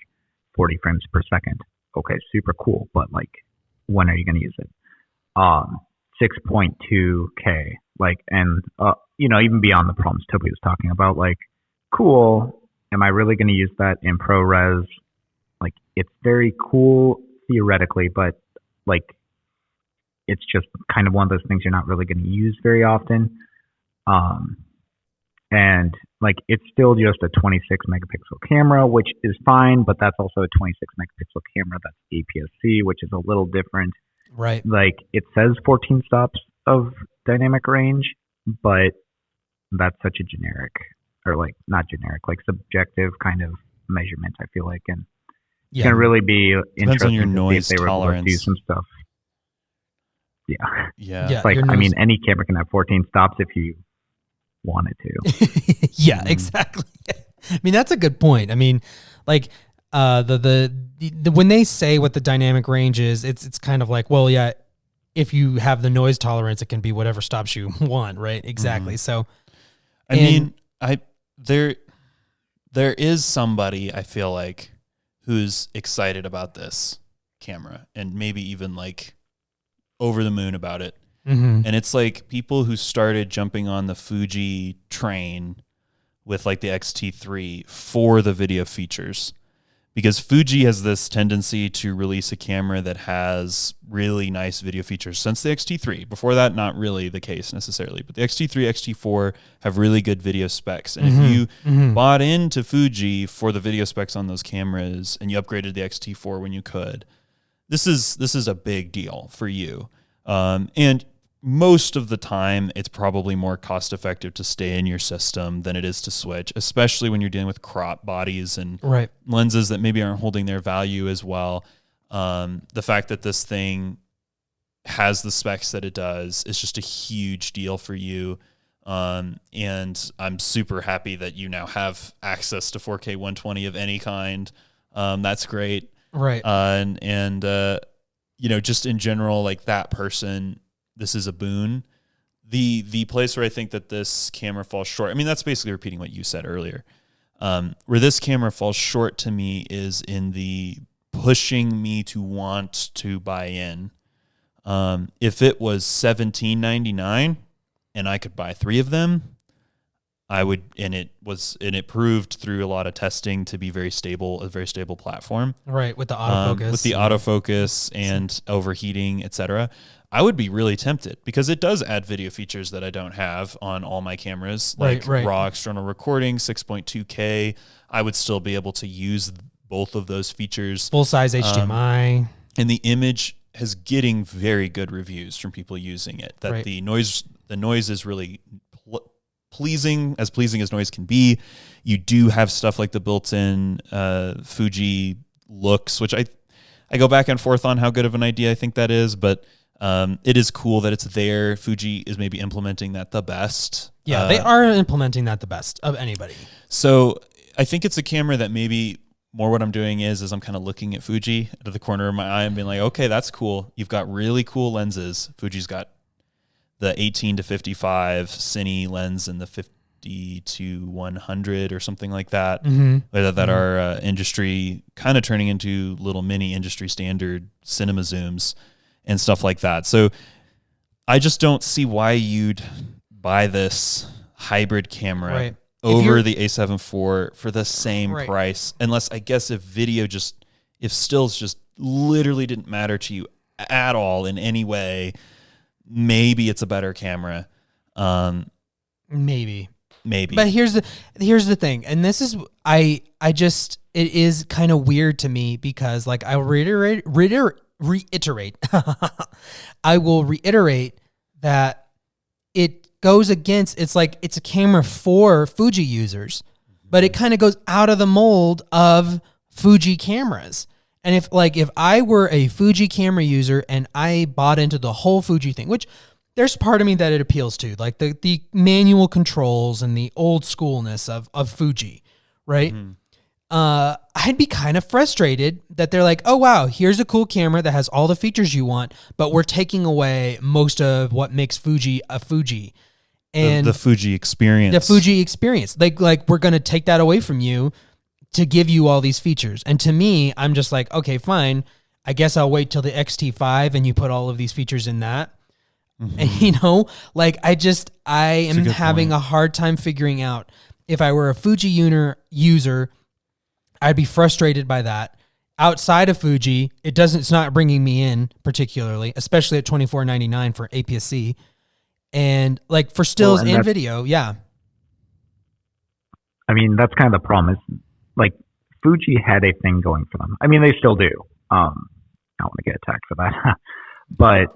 40 frames per second. Okay, super cool, but like, when are you going to use it? 6.2K, like, and even beyond the problems Toby was talking about, like, cool. Am I really going to use that in ProRes? Like, it's very cool theoretically, but like, it's just kind of one of those things you're not really going to use very often. And like, it's still just a 26 megapixel camera, which is fine, but that's also a 26 megapixel camera that's APS-C, which is a little different. Right. Like, it says 14 stops of dynamic range, but that's such a generic, or like, not generic, like subjective kind of measurement, I feel like. And it's going to really be interesting on your to noise see if they were able to do tolerance. some stuff. Yeah. Like, I mean, any camera can have 14 stops if you wanted to. Yeah, exactly. I mean, that's a good point. I mean, like, the when they say what the dynamic range is, it's kind of like, well, yeah, if you have the noise tolerance, it can be whatever stops you want, right? Exactly. So, there is somebody I feel like who's excited about this camera and maybe even like over the moon about it. mm-hmm. And it's like people who started jumping on the Fuji train with like the X-T3 for the video features, because Fuji has this tendency to release a camera that has really nice video features since the X-T3. Before that, not really the case necessarily, but the X-T3, X-T4 have really good video specs. And if you bought into Fuji for the video specs on those cameras and you upgraded the X-T4 when you could, this is a big deal for you. And most of the time, it's probably more cost effective to stay in your system than it is to switch, especially when you're dealing with crop bodies and lenses that maybe aren't holding their value as well. The fact that this thing has the specs that it does is just a huge deal for you. And I'm super happy that you now have access to 4K 120 of any kind. That's great. Right. Just in general, like that person, this is a boon. The place where I think that this camera falls short, I mean, that's basically repeating what you said earlier. Where this camera falls short to me is in the pushing me to want to buy in. If it was $17.99 and I could buy 3 of them, I would, and it proved through a lot of testing to be a very stable platform. Right, with the autofocus. With the autofocus and overheating, etc. I would be really tempted because it does add video features that I don't have on all my cameras, like raw external recording, 6.2K. I would still be able to use both of those features. Full size HDMI. And the image is getting very good reviews from people using it. That the noise is really pleasing as noise can be. You do have stuff like the built-in Fuji looks, which I go back and forth on how good of an idea I think that is, but it is cool that it's there. Fuji is maybe implementing that the best. Yeah, they are implementing that the best of anybody. So I think it's a camera that maybe more what I'm doing is I'm kind of looking at Fuji out of the corner of my eye and being like, okay, that's cool. You've got really cool lenses. Fuji's got the 18 to 55 cine lens and the 50 to 100 or something like that, that are industry kind of turning into little mini industry standard cinema zooms and stuff like that. So I just don't see why you'd buy this hybrid camera over the A7 IV for the same price, unless I guess if stills just literally didn't matter to you at all in any way, maybe it's a better camera. Maybe. But here's the thing, and this is it is kind of weird to me because like I reiterate I will reiterate that it goes against, it's like it's a camera for Fuji users, but it kind of goes out of the mold of Fuji cameras. And if I were a Fuji camera user and I bought into the whole Fuji thing, which there's part of me that it appeals to, like the manual controls and the old schoolness of Fuji, right? I'd be kind of frustrated that they're like, oh, wow, here's a cool camera that has all the features you want, but we're taking away most of what makes Fuji a Fuji. And the Fuji experience. The Fuji experience. Like we're going to take that away from you to give you all these features. And to me, I'm just like, okay, fine. I guess I'll wait till the X-T5 and you put all of these features in that. And, I am having a hard time figuring out if I were a Fuji user, I'd be frustrated by that. Outside of Fuji, it's not bringing me in particularly, especially at $24.99 for APS-C. And like for stills and video, yeah. I mean, that's kind of the problem. Is like Fuji had a thing going for them. I mean, they still do. I don't want to get attacked for that. But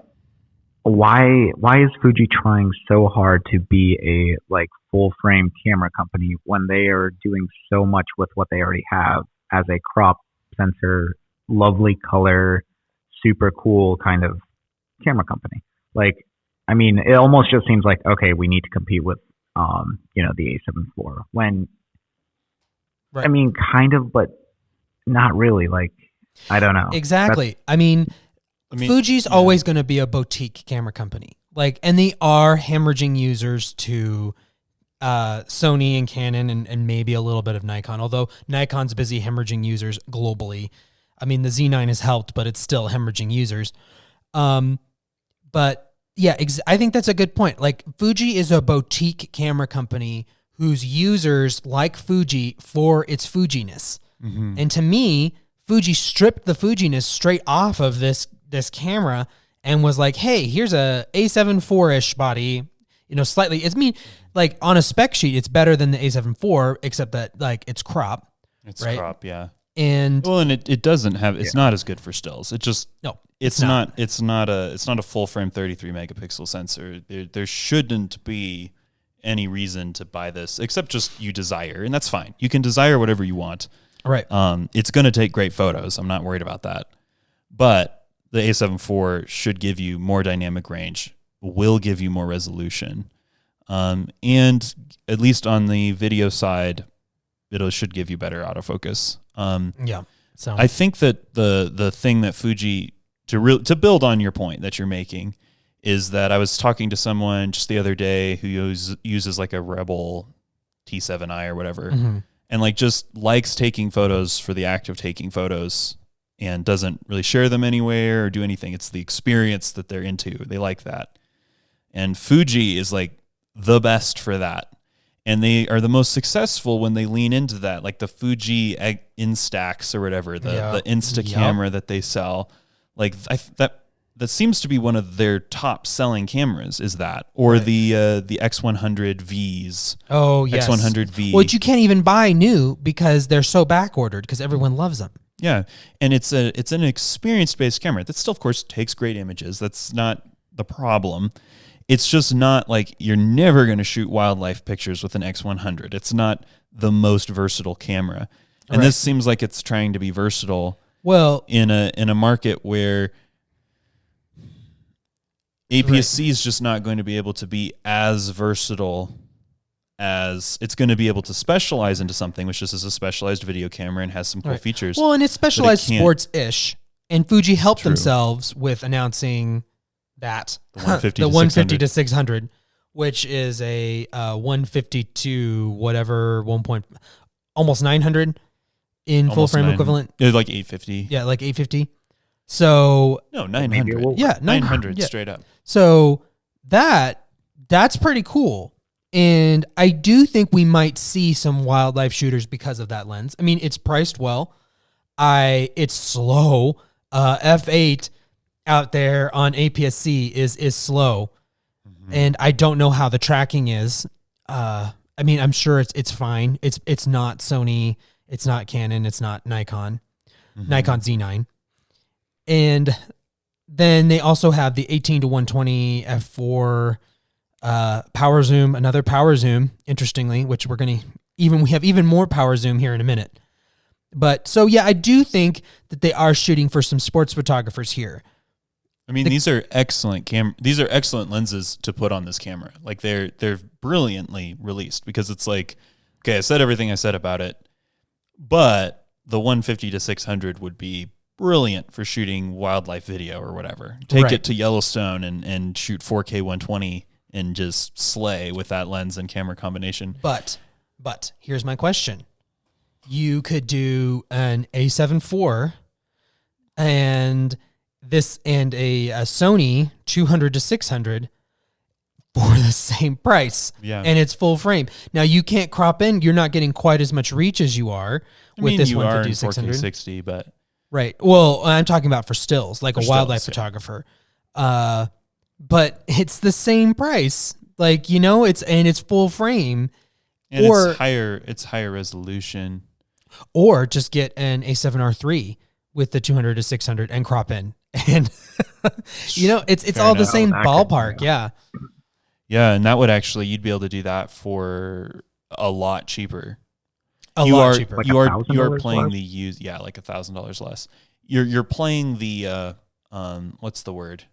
why is Fuji trying so hard to be a like full frame camera company when they are doing so much with what they already have as a crop sensor, lovely color, super cool kind of camera company? Like, I mean, it almost just seems like, okay, we need to compete with, the A7 IV when, I mean, kind of, but not really. Like, I don't know. Exactly. I mean, Fuji's always going to be a boutique camera company. Like, and they are hemorrhaging users to Sony and Canon and maybe a little bit of Nikon, although Nikon's busy hemorrhaging users globally. I mean, the Z9 has helped, but it's still hemorrhaging users. But yeah, I think that's a good point. Like, Fuji is a boutique camera company whose users like Fuji for its Fujiness. Mm-hmm. And to me, Fuji stripped the Fujiness straight off of this camera and was like, hey, here's a A7 IV-ish body, slightly. Like on a spec sheet, it's better than the A7 IV, except that like it's crop. It's right? crop, yeah. And it doesn't have, it's not as good for stills. It just, no, it's not a full frame 33 megapixel sensor. There shouldn't be any reason to buy this except just you desire, and that's fine. You can desire whatever you want. Right. It's going to take great photos. I'm not worried about that. But the A7 IV should give you more dynamic range, will give you more resolution. And at least on the video side, it should give you better autofocus. So I think that the thing that Fuji, to build on your point that you're making, is that I was talking to someone just the other day who uses like a Rebel T7i or whatever, mm-hmm. and like just likes taking photos for the act of taking photos and doesn't really share them anywhere or do anything. It's the experience that they're into. They like that. And Fuji is like the best for that. And they are the most successful when they lean into that, like the Fuji Instax or whatever, the Insta camera that they sell. Like that seems to be one of their top selling cameras, is that, or right. the X100Vs. Oh yes, X100V. Which you can't even buy new because they're so back ordered because everyone loves them. Yeah, and it's an experience based camera that still, of course, takes great images. That's not the problem. It's just not like you're never going to shoot wildlife pictures with an X100. It's not the most versatile camera. And right. This seems like it's trying to be versatile in a market where APS-C is just not going to be able to be as versatile as it's going to be able to specialize into something, which just is a specialized video camera and has some cool features. Well, and it's specialized sports-ish. And Fuji helped themselves with announcing that the 150 the to 150 to 600, which is a 150 to whatever almost 900 in almost full frame 900. equivalent. It was like 850. Yeah, like 850. So no, 900. Yeah, 900 yeah. straight up. So that's pretty cool. And I do think we might see some wildlife shooters because of that lens. I mean, it's priced well. It's slow. F8 out there on APS-C is slow. Mm-hmm. And I don't know how the tracking is. I mean, I'm sure it's fine. It's not Sony, it's not Canon, it's not Nikon. Mm-hmm. Nikon Z9. And then they also have the 18 to 120 f4 power zoom, another power zoom, interestingly, which we have even more power zoom here in a minute. But so yeah, I do think that they are shooting for some sports photographers here. I mean, these are excellent lenses to put on this camera. Like they're brilliantly released, because it's like, okay, I said everything I said about it, but the 150 to 600 would be brilliant for shooting wildlife video or whatever. Take it to Yellowstone and shoot 4K 120 and just slay with that lens and camera combination. But here's my question. You could do an A7 IV and a Sony 200 to 600 for the same price. Yeah. And it's full frame. Now you can't crop in. You're not getting quite as much reach as you are with this 150 to 600. 60, but right. Well, I'm talking about for stills, like a wildlife photographer. But it's the same price. Like, it's full frame. And it's higher resolution. Or just get an A7R3 with the 200 to 600 and crop in. And it's all the same ballpark. Yeah. Yeah, and that would you'd be able to do that for a lot cheaper. Cheaper. You are playing the used, like $1,000 less. You're playing the what's the word?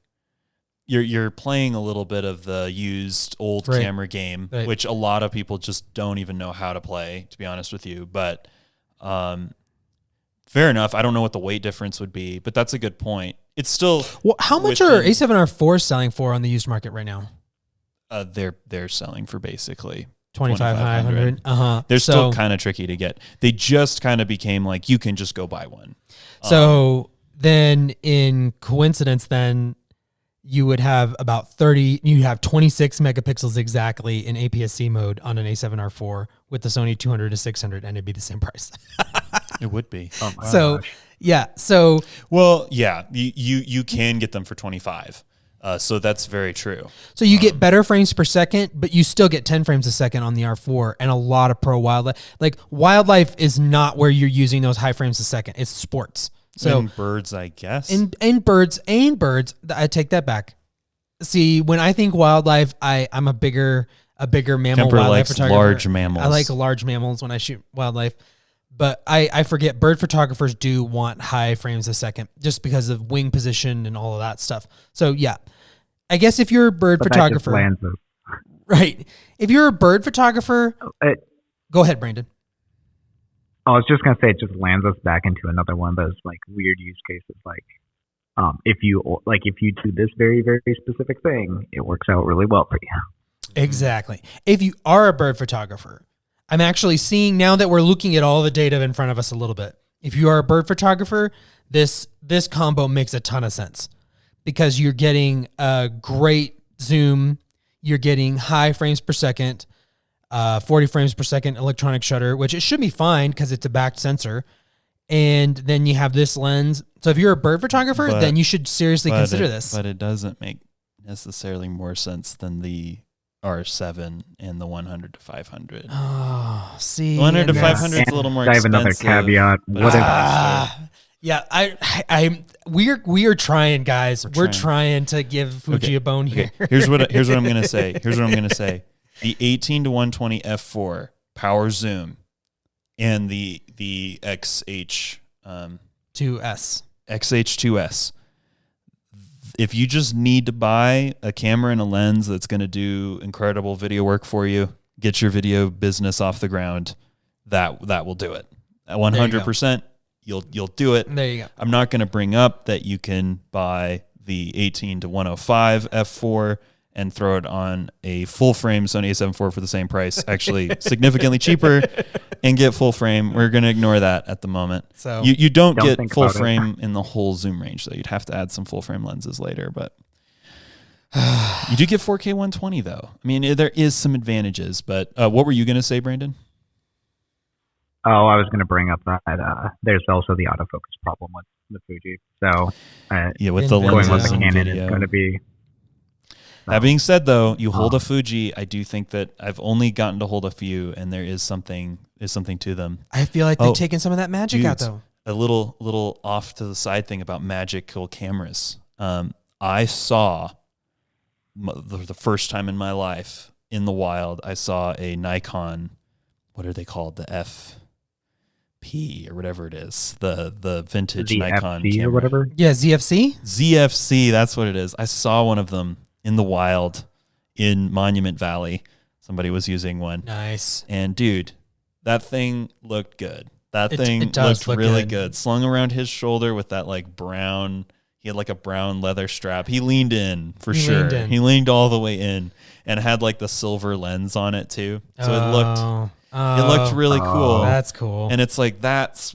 You're playing a little bit of the used old camera game, which a lot of people just don't even know how to play, to be honest with you. But fair enough. I don't know what the weight difference would be, but that's a good point. It's still Well, how much are A7R4 selling for on the used market right now? They're selling for basically 2,500. They're still kind of tricky to get. They just kind of became like you can just go buy one. So then, in coincidence, then you would have about 30. You have 26 megapixels exactly in APS-C mode on an A7R4 with the Sony 200 to 600, and it'd be the same price. It would be. Oh my So gosh. yeah. So Well, yeah, you can get them for 25. So that's very true. So you get better frames per second, but you still get 10 frames a second on the R4 and a lot of pro wildlife. Like wildlife is not where you're using those high frames a second. It's sports. So in birds, I guess. and birds, I take that back. See, when I think wildlife, I'm a bigger mammal Kemper wildlife likes photographer. large mammals. I like large mammals when I shoot wildlife. But I forget bird photographers do want high frames a second just because of wing position and all of that stuff. So yeah, I guess if you're a bird photographer, Lenses. right? If you're a bird photographer, go ahead, Brandon. I was just gonna say it just lands us back into another one of those like weird use cases. Like, if you do this very very specific thing, it works out really well for you. Exactly. If you are a bird photographer, I'm actually seeing now that we're looking at all the data in front of us a little bit. If you are a bird photographer, this combo makes a ton of sense because you're getting a great zoom, you're getting high frames per second, 40 frames per second electronic shutter, which it should be fine because it's a backed sensor. And then you have this lens. So if you're a bird photographer, then you should seriously consider this. But it doesn't make necessarily more sense than the R7 and the 100 to 500. Oh, see. The 100 to and 500 is a little more I have expensive. another caveat. What if Yeah, we are trying, guys. We're trying to give Fuji a bone here. Okay. Here's what I'm gonna say. The 18 to 120 f4 power zoom and the Xh2S. Xh2S. If you just need to buy a camera and a lens that's going to do incredible video work for you, get your video business off the ground, that will do it. At 100%, you'll do it. There you go. I'm not going to bring up that you can buy the 18 to 105 f4 and throw it on a full frame Sony A7 IV for the same price, actually significantly cheaper, and get full frame. We're going to ignore that at the moment. So you don't get think full about it. frame in the whole zoom range, though. You'd have to add some full frame lenses later, but you do get 4K 120 though. I mean, there is some advantages, but what were you going to say, Brandon? Oh, I was going to bring up that there's also the autofocus problem with Fuji. So Yeah, with the Going going with lenses the and Canon video. is going to be. That being said, though, you hold a Fuji. I do think that I've only gotten to hold a few, and there is something to them. I feel like they've taken some of that magic out, Dudes, though. A little off to the side thing about magical cameras. I saw the first time in my life in the wild. I saw a Nikon. What are they called? The FP or whatever it is. The vintage The Nikon FC camera. or whatever. Yeah, ZFC. ZFC. That's what it is. I saw one of them in the wild in Monument Valley. Somebody was using one. Nice. And dude, that thing looked good. That It thing does looked look really good. good. Slung around his shoulder with that like brown, he had like a brown leather strap. He leaned in for He sure. leaned in. He leaned all the way in and had like the silver lens on it too. So it looked really cool. That's cool. And it's like that's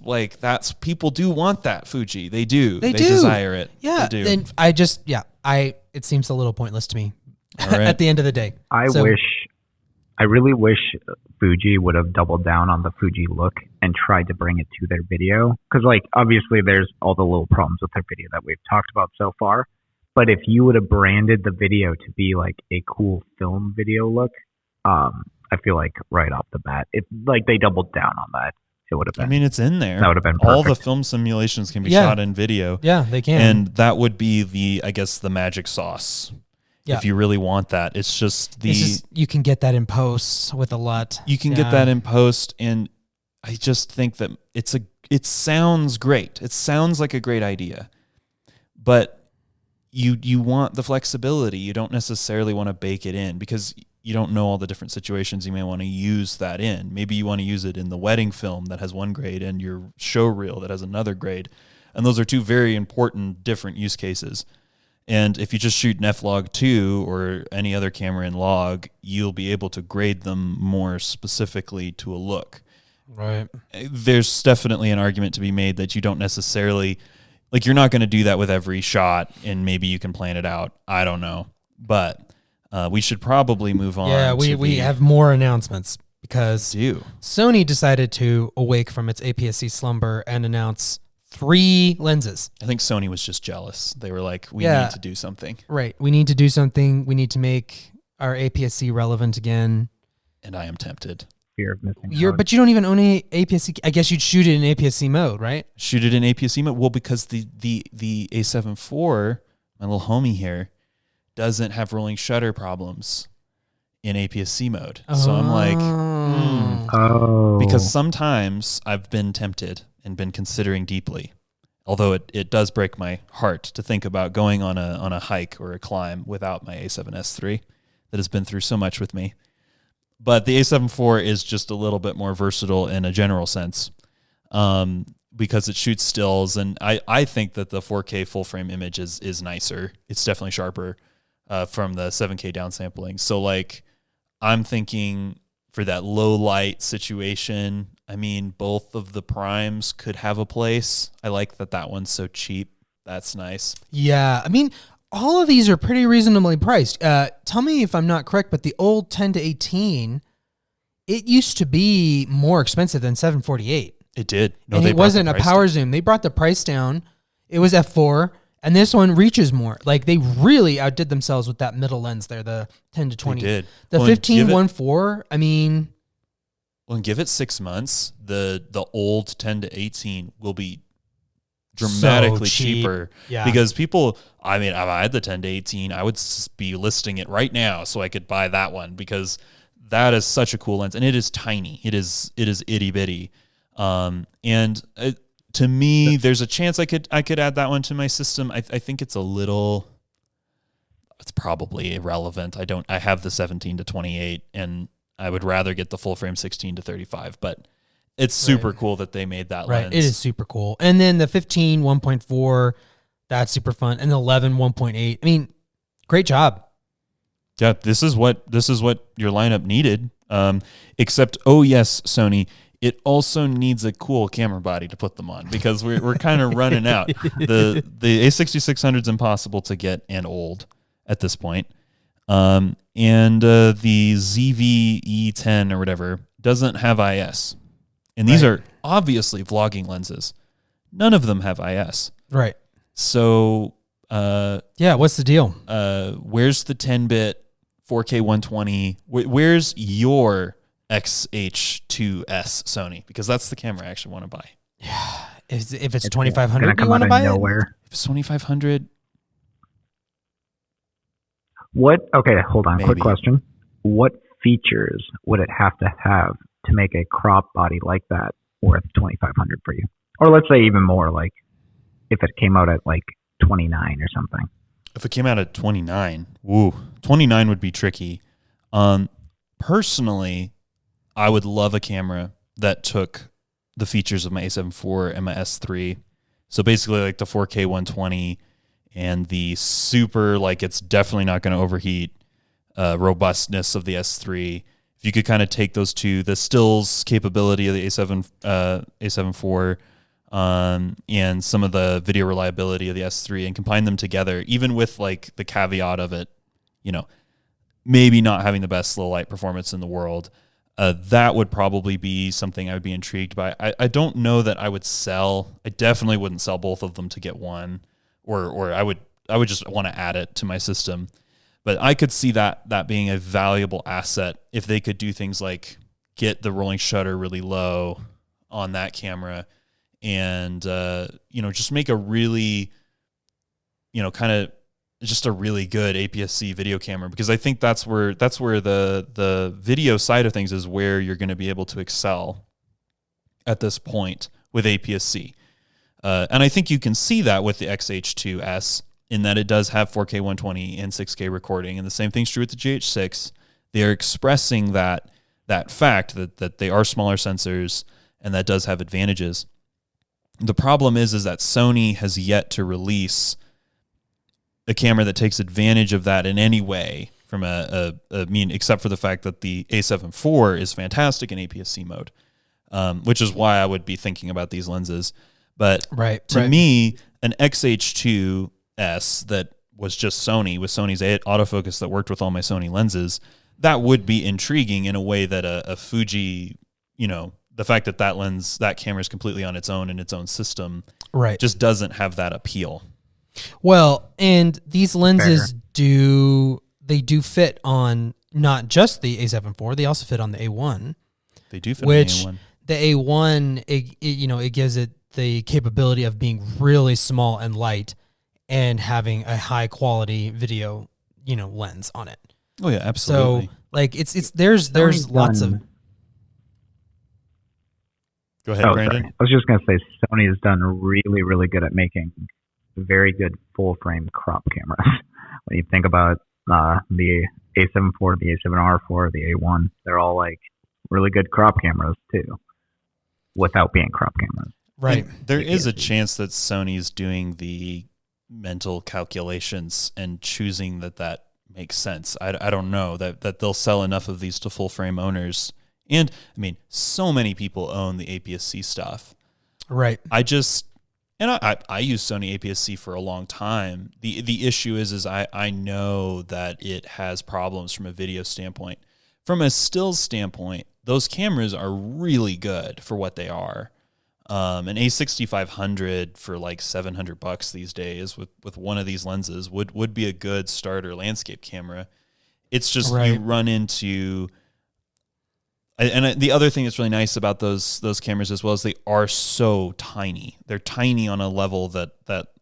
people do want that Fuji. They do. They do. desire it. yeah. They do. And it seems a little pointless to me All right. at the end of the day. I really wish Fuji would have doubled down on the Fuji look and tried to bring it to their video. Because, like, obviously there's all the little problems with their video that we've talked about so far. But if you would have branded the video to be, like, a cool film video look, I feel like right off the bat, if, like, they doubled down on that, it would have been. I mean, it's in there. That would have been all the perfect. film simulations can be Yeah. shot in video. Yeah, they can. And that would be the magic sauce. Yeah. If you really want that. It's just you can get that in post with a LUT. you can get that in post, and I just think that it sounds great. It sounds like a great idea. But you want the flexibility. You don't necessarily want to bake it in because you don't know all the different situations you may want to use that in. Maybe you want to use it in the wedding film that has one grade and your show reel that has another grade. And those are two very important different use cases. And if you just shoot an F-Log 2 or any other camera in log, you'll be able to grade them more specifically to a look. Right. There's definitely an argument to be made that you don't necessarily, like, you're not going to do that with every shot, and maybe you can plan it out. I don't know. But we should probably move on. Yeah, we have more announcements because Sony decided to awake from its APS-C slumber and announce 3 lenses. I think Sony was just jealous. They were like, we need to do something. Right. We need to do something. We need to make our APS-C relevant again. And I am tempted. Fear of missing out. But you don't even own a APS-C. I guess you'd shoot it in APS-C mode, right? Shoot it in APS-C mode? Well, because the A7 IV, my little homie here, doesn't have rolling shutter problems in APS-C mode. So I'm like, because sometimes I've been tempted and been considering deeply, although it does break my heart to think about going on a hike or a climb without my A7S III that has been through so much with me. But the A7 IV is just a little bit more versatile in a general sense because it shoots stills, and I think that the 4K full frame image is nicer. It's definitely sharper from the 7K downsampling. So like, I'm thinking for that low light situation, I mean, both of the primes could have a place. I like that one's so cheap. That's nice. Yeah, I mean, all of these are pretty reasonably priced. Tell me if I'm not correct, but the old 10 to 18, it used to be more expensive than 748. It did. No, and it wasn't a power zoom. They brought the price down. It was f4, and this one reaches more. Like, they really outdid themselves with that middle lens there, the 10 to 20. They did. The 15-1.4, I mean... Well, and give it 6 months, the old 10 to 18 will be dramatically cheaper. Yeah. Because people, I mean, if I had the 10 to 18, I would be listing it right now so I could buy that one, because that is such a cool lens, and it is tiny. It is itty bitty. To me, there's a chance I could add that one to my system. I think it's probably irrelevant. I have the 17 to 28, and I would rather get the full frame 16 to 35, but it's super cool that they made that lens. It is super cool. And then the 15 1.4, that's super fun, and the 11 1.8. I mean, great job. Yeah, this is what your lineup needed. Except, oh yes, Sony, it also needs a cool camera body to put them on, because we're kind of running out. The A6600's impossible to get and old at this point. And the ZV-E10 or whatever doesn't have IS. And these are obviously vlogging lenses. None of them have IS. Right. So, what's the deal? Where's the 10-bit 4K 120? Where's your X-H2S Sony? Because that's the camera I actually want to buy. Yeah. If it's 2500, you want to buy nowhere. If it's 2500. What? Okay, hold on. Maybe. Quick question. What features would it have to make a crop body like that worth 2500 for you? Or let's say even more, like if it came out at like 29 or something. If it came out at 29, 29 would be tricky. Personally, I would love a camera that took the features of my A7 IV and my S3. So basically like the 4K 120 and the super, like, it's definitely not going to overheat robustness of the S3. If you could kind of take those two, the stills capability of the A7 IV, and some of the video reliability of the S3, and combine them together, even with like the caveat of it, maybe not having the best low light performance in the world, that would probably be something I would be intrigued by. I don't know that I would sell. I definitely wouldn't sell both of them to get one. Or I would just want to add it to my system. But I could see that being a valuable asset if they could do things like get the rolling shutter really low on that camera, and just make a really kind of just a really good APS-C video camera, because I think that's where the video side of things is where you're going to be able to excel at this point with APS-C. And I think you can see that with the X-H2S, in that it does have 4K 120 and 6K recording. And the same thing's true with the GH6. they're expressing that fact that they are smaller sensors, and that does have advantages. The problem is that Sony has yet to release a camera that takes advantage of that in any way, from except for the fact that the A7 IV is fantastic in APS-C mode, which is why I would be thinking about these lenses. But to me, an X-H2S that was just Sony, with Sony's autofocus that worked with all my Sony lenses, that would be intriguing in a way that a Fuji, the fact that camera is completely on its own in its own system, just doesn't have that appeal. Well, and these lenses do fit on not just the A7 IV, they also fit on the A1. They do fit on the A1. The A1, it gives it the capability of being really small and light and having a high quality video, lens on it. Oh yeah, absolutely. So there's lots of. Go ahead, Brandon. Sorry. I was just going to say Sony has done really, really good at making very good full frame crop cameras. When you think about the A7 IV, the A7R IV, the A1, they're all like really good crop cameras too, without being crop cameras. Right. And there is a chance that Sony's doing the mental calculations and choosing that makes sense. I don't know that they'll sell enough of these to full frame owners. And I mean, so many people own the APS-C stuff. Right. I use Sony APS-C for a long time. The issue is I know that it has problems from a video standpoint. From a stills standpoint, those cameras are really good for what they are. An A6500 for like $700 these days with one of these lenses would be a good starter landscape camera. It's just you run into, and the other thing that's really nice about those cameras as well is they are so tiny. They're tiny on a level that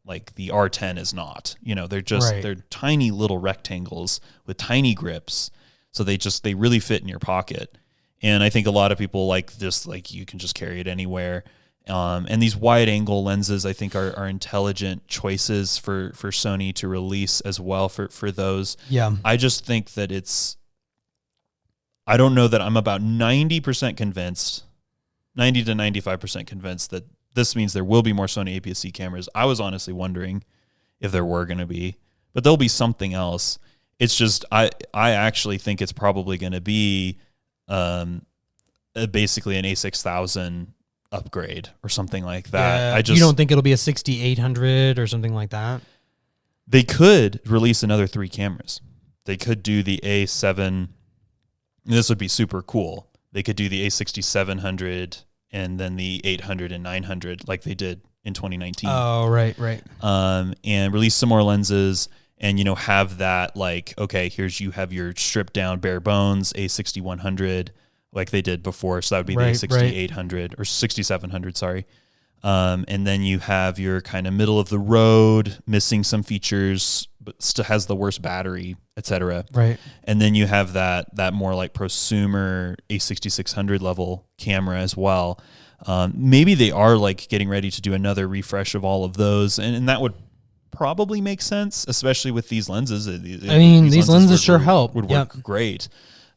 like the R10 is not. They're tiny little rectangles with tiny grips, so they really fit in your pocket. And I think a lot of people you can just carry it anywhere. And these wide angle lenses, I think, are intelligent choices for Sony to release as well for those. Yeah. I just think that I don't know that I'm about 90% convinced, 90 to 95% convinced that this means there will be more Sony APS-C cameras. I was honestly wondering if there were going to be, but there'll be something else. It's just, I actually think it's probably going to be basically an A6000 upgrade or something like that. You don't think it'll be a 6800 or something like that? They could release another 3 cameras. They could do the A7. This would be super cool. They could do the A6700 and then the 800 and 900 like they did in 2019. Oh, right. And release some more lenses and, have that you have your stripped down bare bones A6100 like they did before. So that would be the A6800 or 6700, sorry. And then you have your kind of middle of the road, missing some features, but still has the worst battery, etc. Right. And then you have that more like prosumer A6600 level camera as well. Maybe they are like getting ready to do another refresh of all of those, and that would probably make sense, especially with these lenses. These lenses sure help. Would work great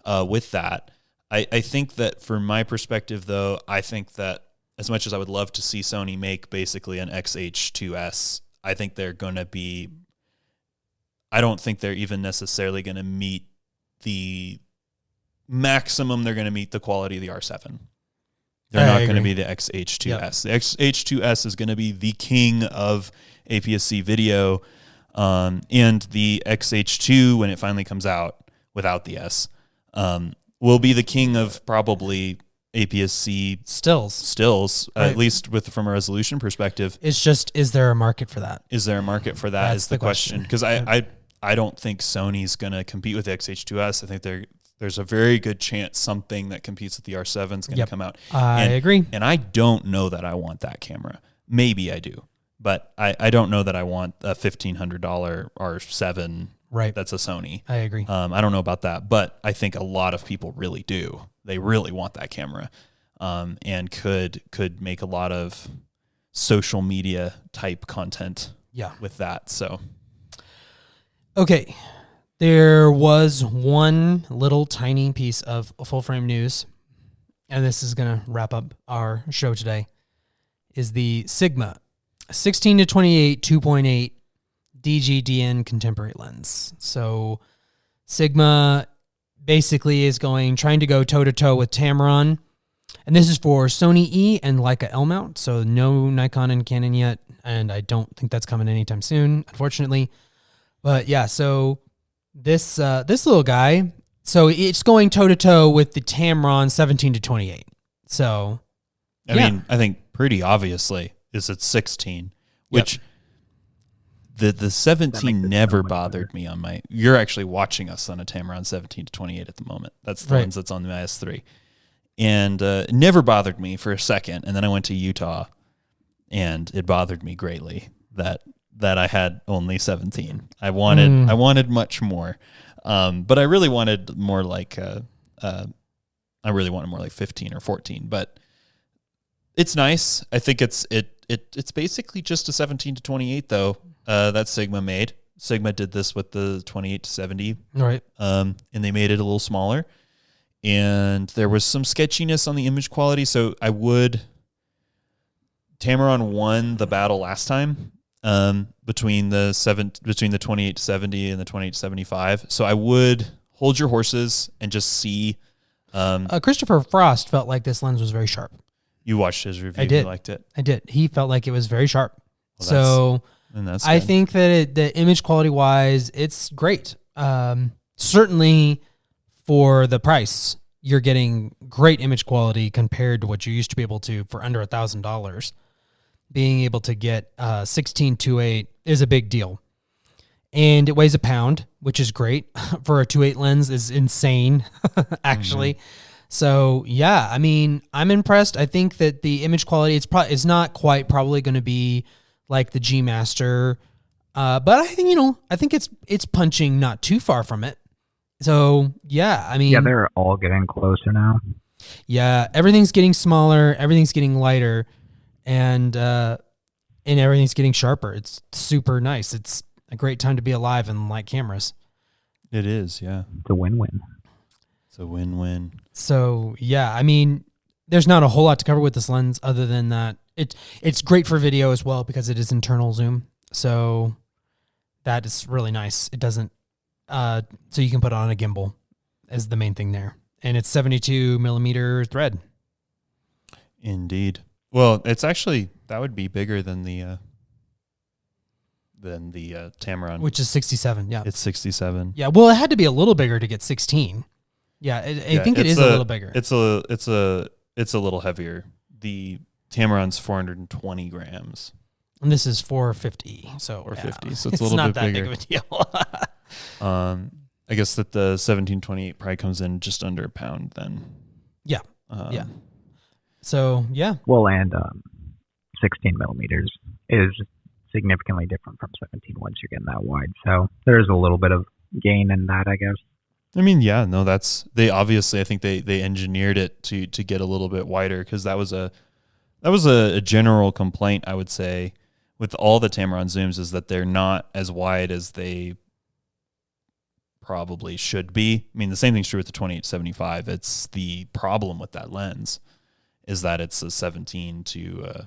with that. I think that from my perspective, though, I think that as much as I would love to see Sony make basically an X-H2S, I think they're going to be, I don't think they're even necessarily going to meet the maximum. They're going to meet the quality of the R7. They're not going to be the X-H2S. Yep. The X-H2S is going to be the king of APS-C video, and the X-H2, when it finally comes out without the S, will be the king of probably APS-C stills, right. At least from a resolution perspective. It's just, is there a market for that? Is there a market for that? That's is the question. Because I don't think Sony's going to compete with the X-H2S. I think there's a very good chance something that competes with the R7 is going to come out. I agree. And I don't know that I want that camera. Maybe I do. But I don't know that I want a $1,500 R7 that's a Sony. I agree. I don't know about that. But I think a lot of people really do. They really want that camera, and could make a lot of social media type content with that. So, okay, There was one little tiny piece of full frame news, and this is going to wrap up our show today, is the Sigma 16 to 28 2.8 DGDN contemporary lens. So Sigma basically is trying to go toe-to-toe with Tamron, and this is for Sony E and Leica L mount, so no Nikon and Canon yet, and I don't think that's coming anytime soon, unfortunately. But yeah, so this little guy, so it's going toe-to-toe with the Tamron 17 to 28. So I mean, I think pretty obviously is it's 16, which the 17 never bothered me on my. You're actually watching us on a Tamron 17 to 28 at the moment. That's the lens that's on the S3, and it never bothered me for a second. And then I went to Utah, and it bothered me greatly that I had only 17. I wanted much more, but I really wanted more like 15 or 14. But it's nice. I think it's basically just a 17 to 28 though. That Sigma made. Sigma did this with the 28 to 70. Right. And they made it a little smaller. And there was some sketchiness on the image quality. So Tamron won the battle last time between the 28 to 70 and the 28 to 75. So I would hold your horses and just see. Christopher Frost felt like this lens was very sharp. You watched his review. I did. You liked it. I did. He felt like it was very sharp. Well, I think that the image quality wise, it's great. Certainly for the price, you're getting great image quality compared to what you used to be able to for under $1,000. Being able to get 16-2.8 is a big deal. And it weighs a pound, which is great for a 2.8 lens is insane, actually. Mm-hmm. So yeah, I mean, I'm impressed. I think that the image quality, it's not quite probably going to be like the G Master, but I think it's punching not too far from it. So yeah, I mean, yeah, they're all getting closer now. Yeah, everything's getting smaller, everything's getting lighter, and everything's getting sharper. It's super nice. It's a great time to be alive and like cameras. It is, yeah. It's a win-win. It's a win-win. So yeah, I mean, there's not a whole lot to cover with this lens other than that it's great for video as well because it is internal zoom. So that is really nice. It doesn't so you can put it on a gimbal as the main thing there. And it's 72 millimeter thread. Indeed. Well, it's actually that would be bigger than the Tamron, which is 67. Yeah, it's 67. Yeah, well, it had to be a little bigger to get 16. Yeah, I think it is a little bigger. It's a little heavier. The Tamron's 420 grams, and this is 450. So 450. So it's a little bit bigger. It's not that big of a deal. I guess that the 1728 probably comes in just under a pound then. Yeah. Yeah. So yeah. Well, and 16 millimeters is significantly different from 17 once you're getting that wide. So there's a little bit of gain in that, I guess. I mean, yeah, no, they obviously, I think they engineered it to get a little bit wider because that was a general complaint, I would say, with all the Tamron zooms is that they're not as wide as they probably should be. I mean, the same thing's true with the 28-75. It's the problem with that lens is that it's a 17 to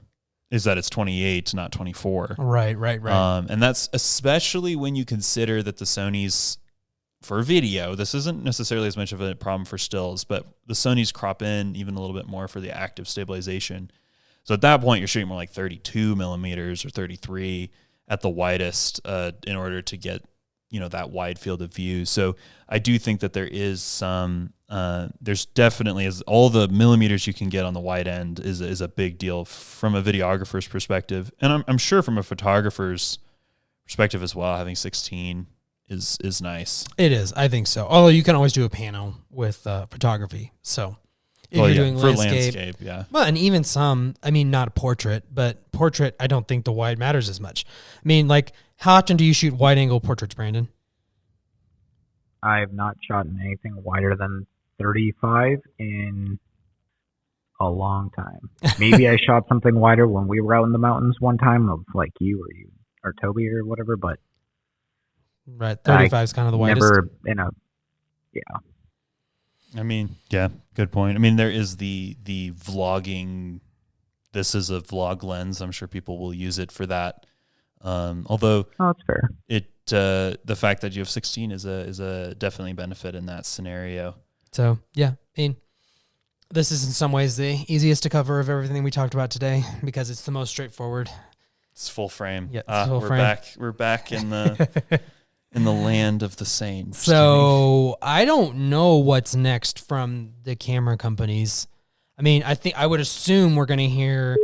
is that it's 28, not 24. Right. And that's especially when you consider that the Sonys, for video, this isn't necessarily as much of a problem for stills, but the Sonys crop in even a little bit more for the active stabilization. So at that point, you're shooting more like 32 millimeters or 33 at the widest in order to get, that wide field of view. So I do think that there is some, there's definitely, as all the millimeters you can get on the wide end is a big deal from a videographer's perspective. And I'm sure from a photographer's perspective as well, having 16 is nice. It is. I think so. Although you can always do a panel with photography. So if you're doing landscape, yeah. Well, and even some, I mean, not a portrait, but portrait, I don't think the wide matters as much. I mean, like, how often do you shoot wide angle portraits, Brandon? I have not shot anything wider than 35 in a long time. Maybe I shot something wider when we were out in the mountains one time of like you or Toby or whatever, but Right. 35 is kind of the widest. Never in a, yeah. I mean, yeah, good point. I mean, there is the vlogging. This is a vlog lens. I'm sure people will use it for that. Although, that's fair. The fact that you have 16 is a definitely benefit in that scenario. So yeah, I mean, this is in some ways the easiest to cover of everything we talked about today because it's the most straightforward. It's full frame. Yeah, full frame. Back. We're back in the in the land of the sane. So I don't know what's next from the camera companies. I mean, I would assume we're going to hear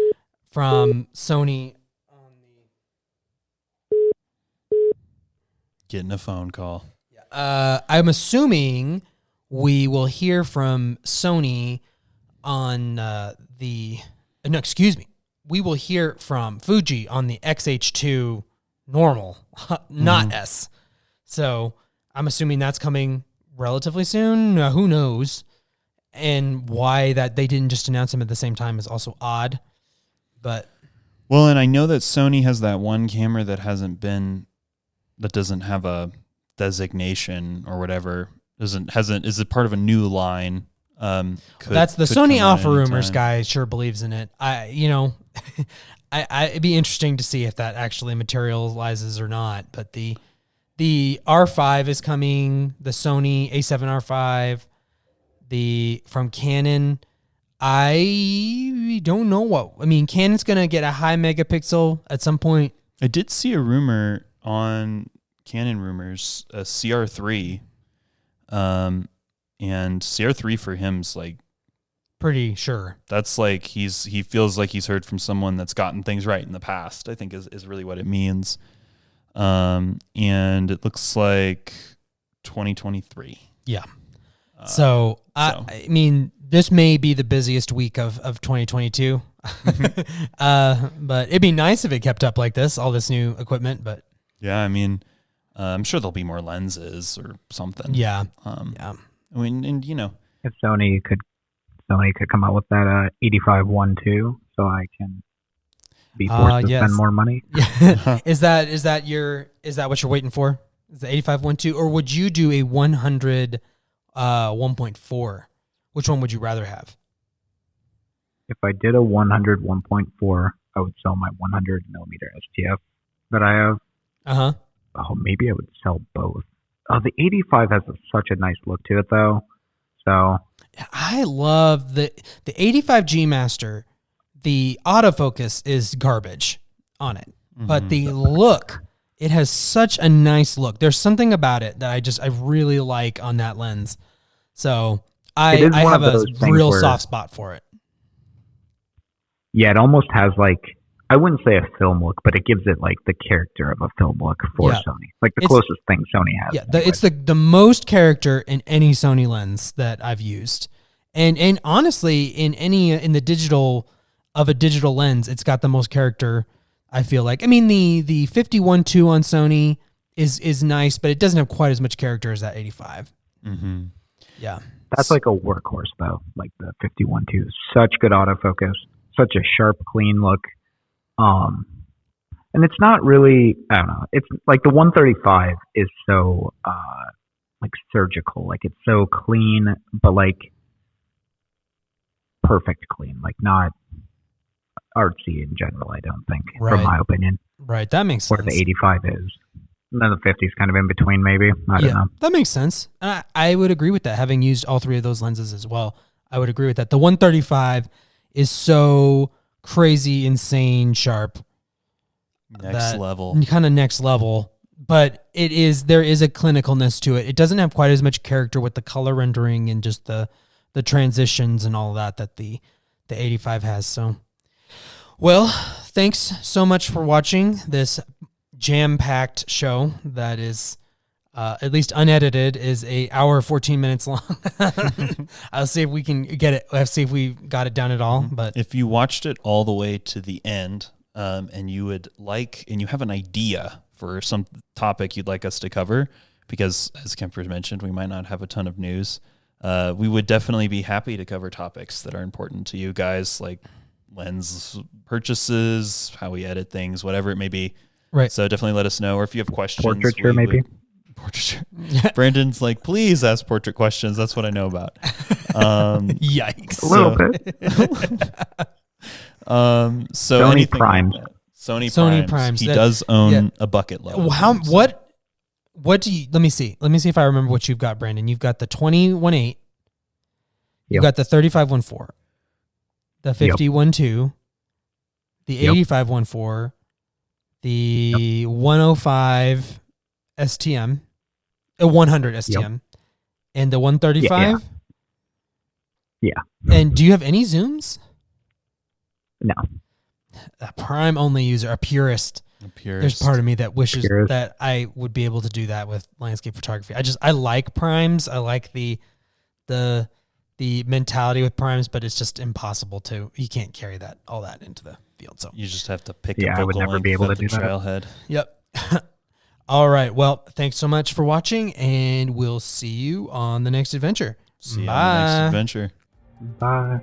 from Sony on getting a phone call. I'm assuming we will hear from Sony on we will hear from Fuji on the X-H2 normal, not S. So I'm assuming that's coming relatively soon. Who knows? And why that they didn't just announce them at the same time is also odd. But well, and I know that Sony has that one camera that doesn't have a designation or whatever. Is it part of a new line? That's the Sony Alpha Rumors guy sure believes in it. It'd be interesting to see if that actually materializes or not. But the R5 is coming, the Sony A7 R5, from Canon. I don't know Canon's going to get a high megapixel at some point. I did see a rumor on Canon Rumors, a CR3. And CR3 for him's like pretty sure. That's like he feels like he's heard from someone that's gotten things right in the past, I think is really what it means. And it looks like 2023. Yeah. So I mean, this may be the busiest week of 2022. But it'd be nice if it kept up like this, all this new equipment. But yeah, I mean, I'm sure there'll be more lenses or something. Yeah. I mean, and if Sony could come out with that 85-1 too, so I can be forced to spend more money. Is that what you're waiting for? Is the 85-1.2, or would you do a 100 1.4? Which one would you rather have? If I did a 100 1.4, I would sell my 100 millimeter STF that I have. Oh, maybe I would sell both. The 85 has such a nice look to it, though. So I love the 85 G Master. The autofocus is garbage on it, but the look, it has such a nice look. There's something about it that I really like on that lens. So I have a real soft spot for it. Yeah, it almost has like, I wouldn't say a film look, but it gives it like the character of a film look for Sony. Like the closest thing Sony has. Yeah, it's the most character in any Sony lens that I've used. And honestly, in the digital of a digital lens, it's got the most character, I feel like. I mean, the 51.2 on Sony is nice, but it doesn't have quite as much character as that 85. Yeah. That's like a workhorse though. Like the 51.2, such good autofocus, such a sharp, clean look. And it's not really, I don't know, it's like the 135 is so, like surgical, like it's so clean, but like perfect clean, like not artsy in general, I don't think, from my opinion. Right, that makes sense. Where the 85 is. And then the 50 is kind of in between, maybe. I don't know. That makes sense. I would agree with that, having used all three of those lenses as well. I would agree with that. The 135 is so crazy, insane, sharp. Next level. Kind of next level. But there is a clinicalness to it. It doesn't have quite as much character with the color rendering and just the transitions and all that the 85 has. So, well, thanks so much for watching this jam-packed show that is, at least unedited, is an hour 14 minutes long. I'll see if we can get it. Let's see if we got it down at all. But if you watched it all the way to the end, and you have an idea for some topic you'd like us to cover, because as Kemper mentioned, we might not have a ton of news. We would definitely be happy to cover topics that are important to you guys, like lens purchases, how we edit things, whatever it may be. Right. So definitely let us know, or if you have questions. Portraiture, maybe. portraiture. Brandon's like, please ask portrait questions. That's what I know about. Yikes. A little bit. So Sony anything Primes. like that. Sony Sony Primes. Primes. He That- does own yeah. a bucket load. What do you, let me see if I remember what you've got, Brandon. You've got the 20-1.8. You've Yep. got the 35-1.4, the 50-1.2, the Yep. 85-1.4, the 105 STM, 100 STM, and the 135. Yeah. And do you have any zooms? No. A prime only user, a purist. There's part of me that wishes that I would be able to do that with landscape photography. I like primes. I like the mentality with primes, but it's just impossible to. You can't carry all that into the field. So You just have to pick Yeah, a I would focal never length be able at to the do that. trailhead. Yep. All right. Well, thanks so much for watching, and we'll see you on the next adventure. See you Bye. on the next adventure. Bye.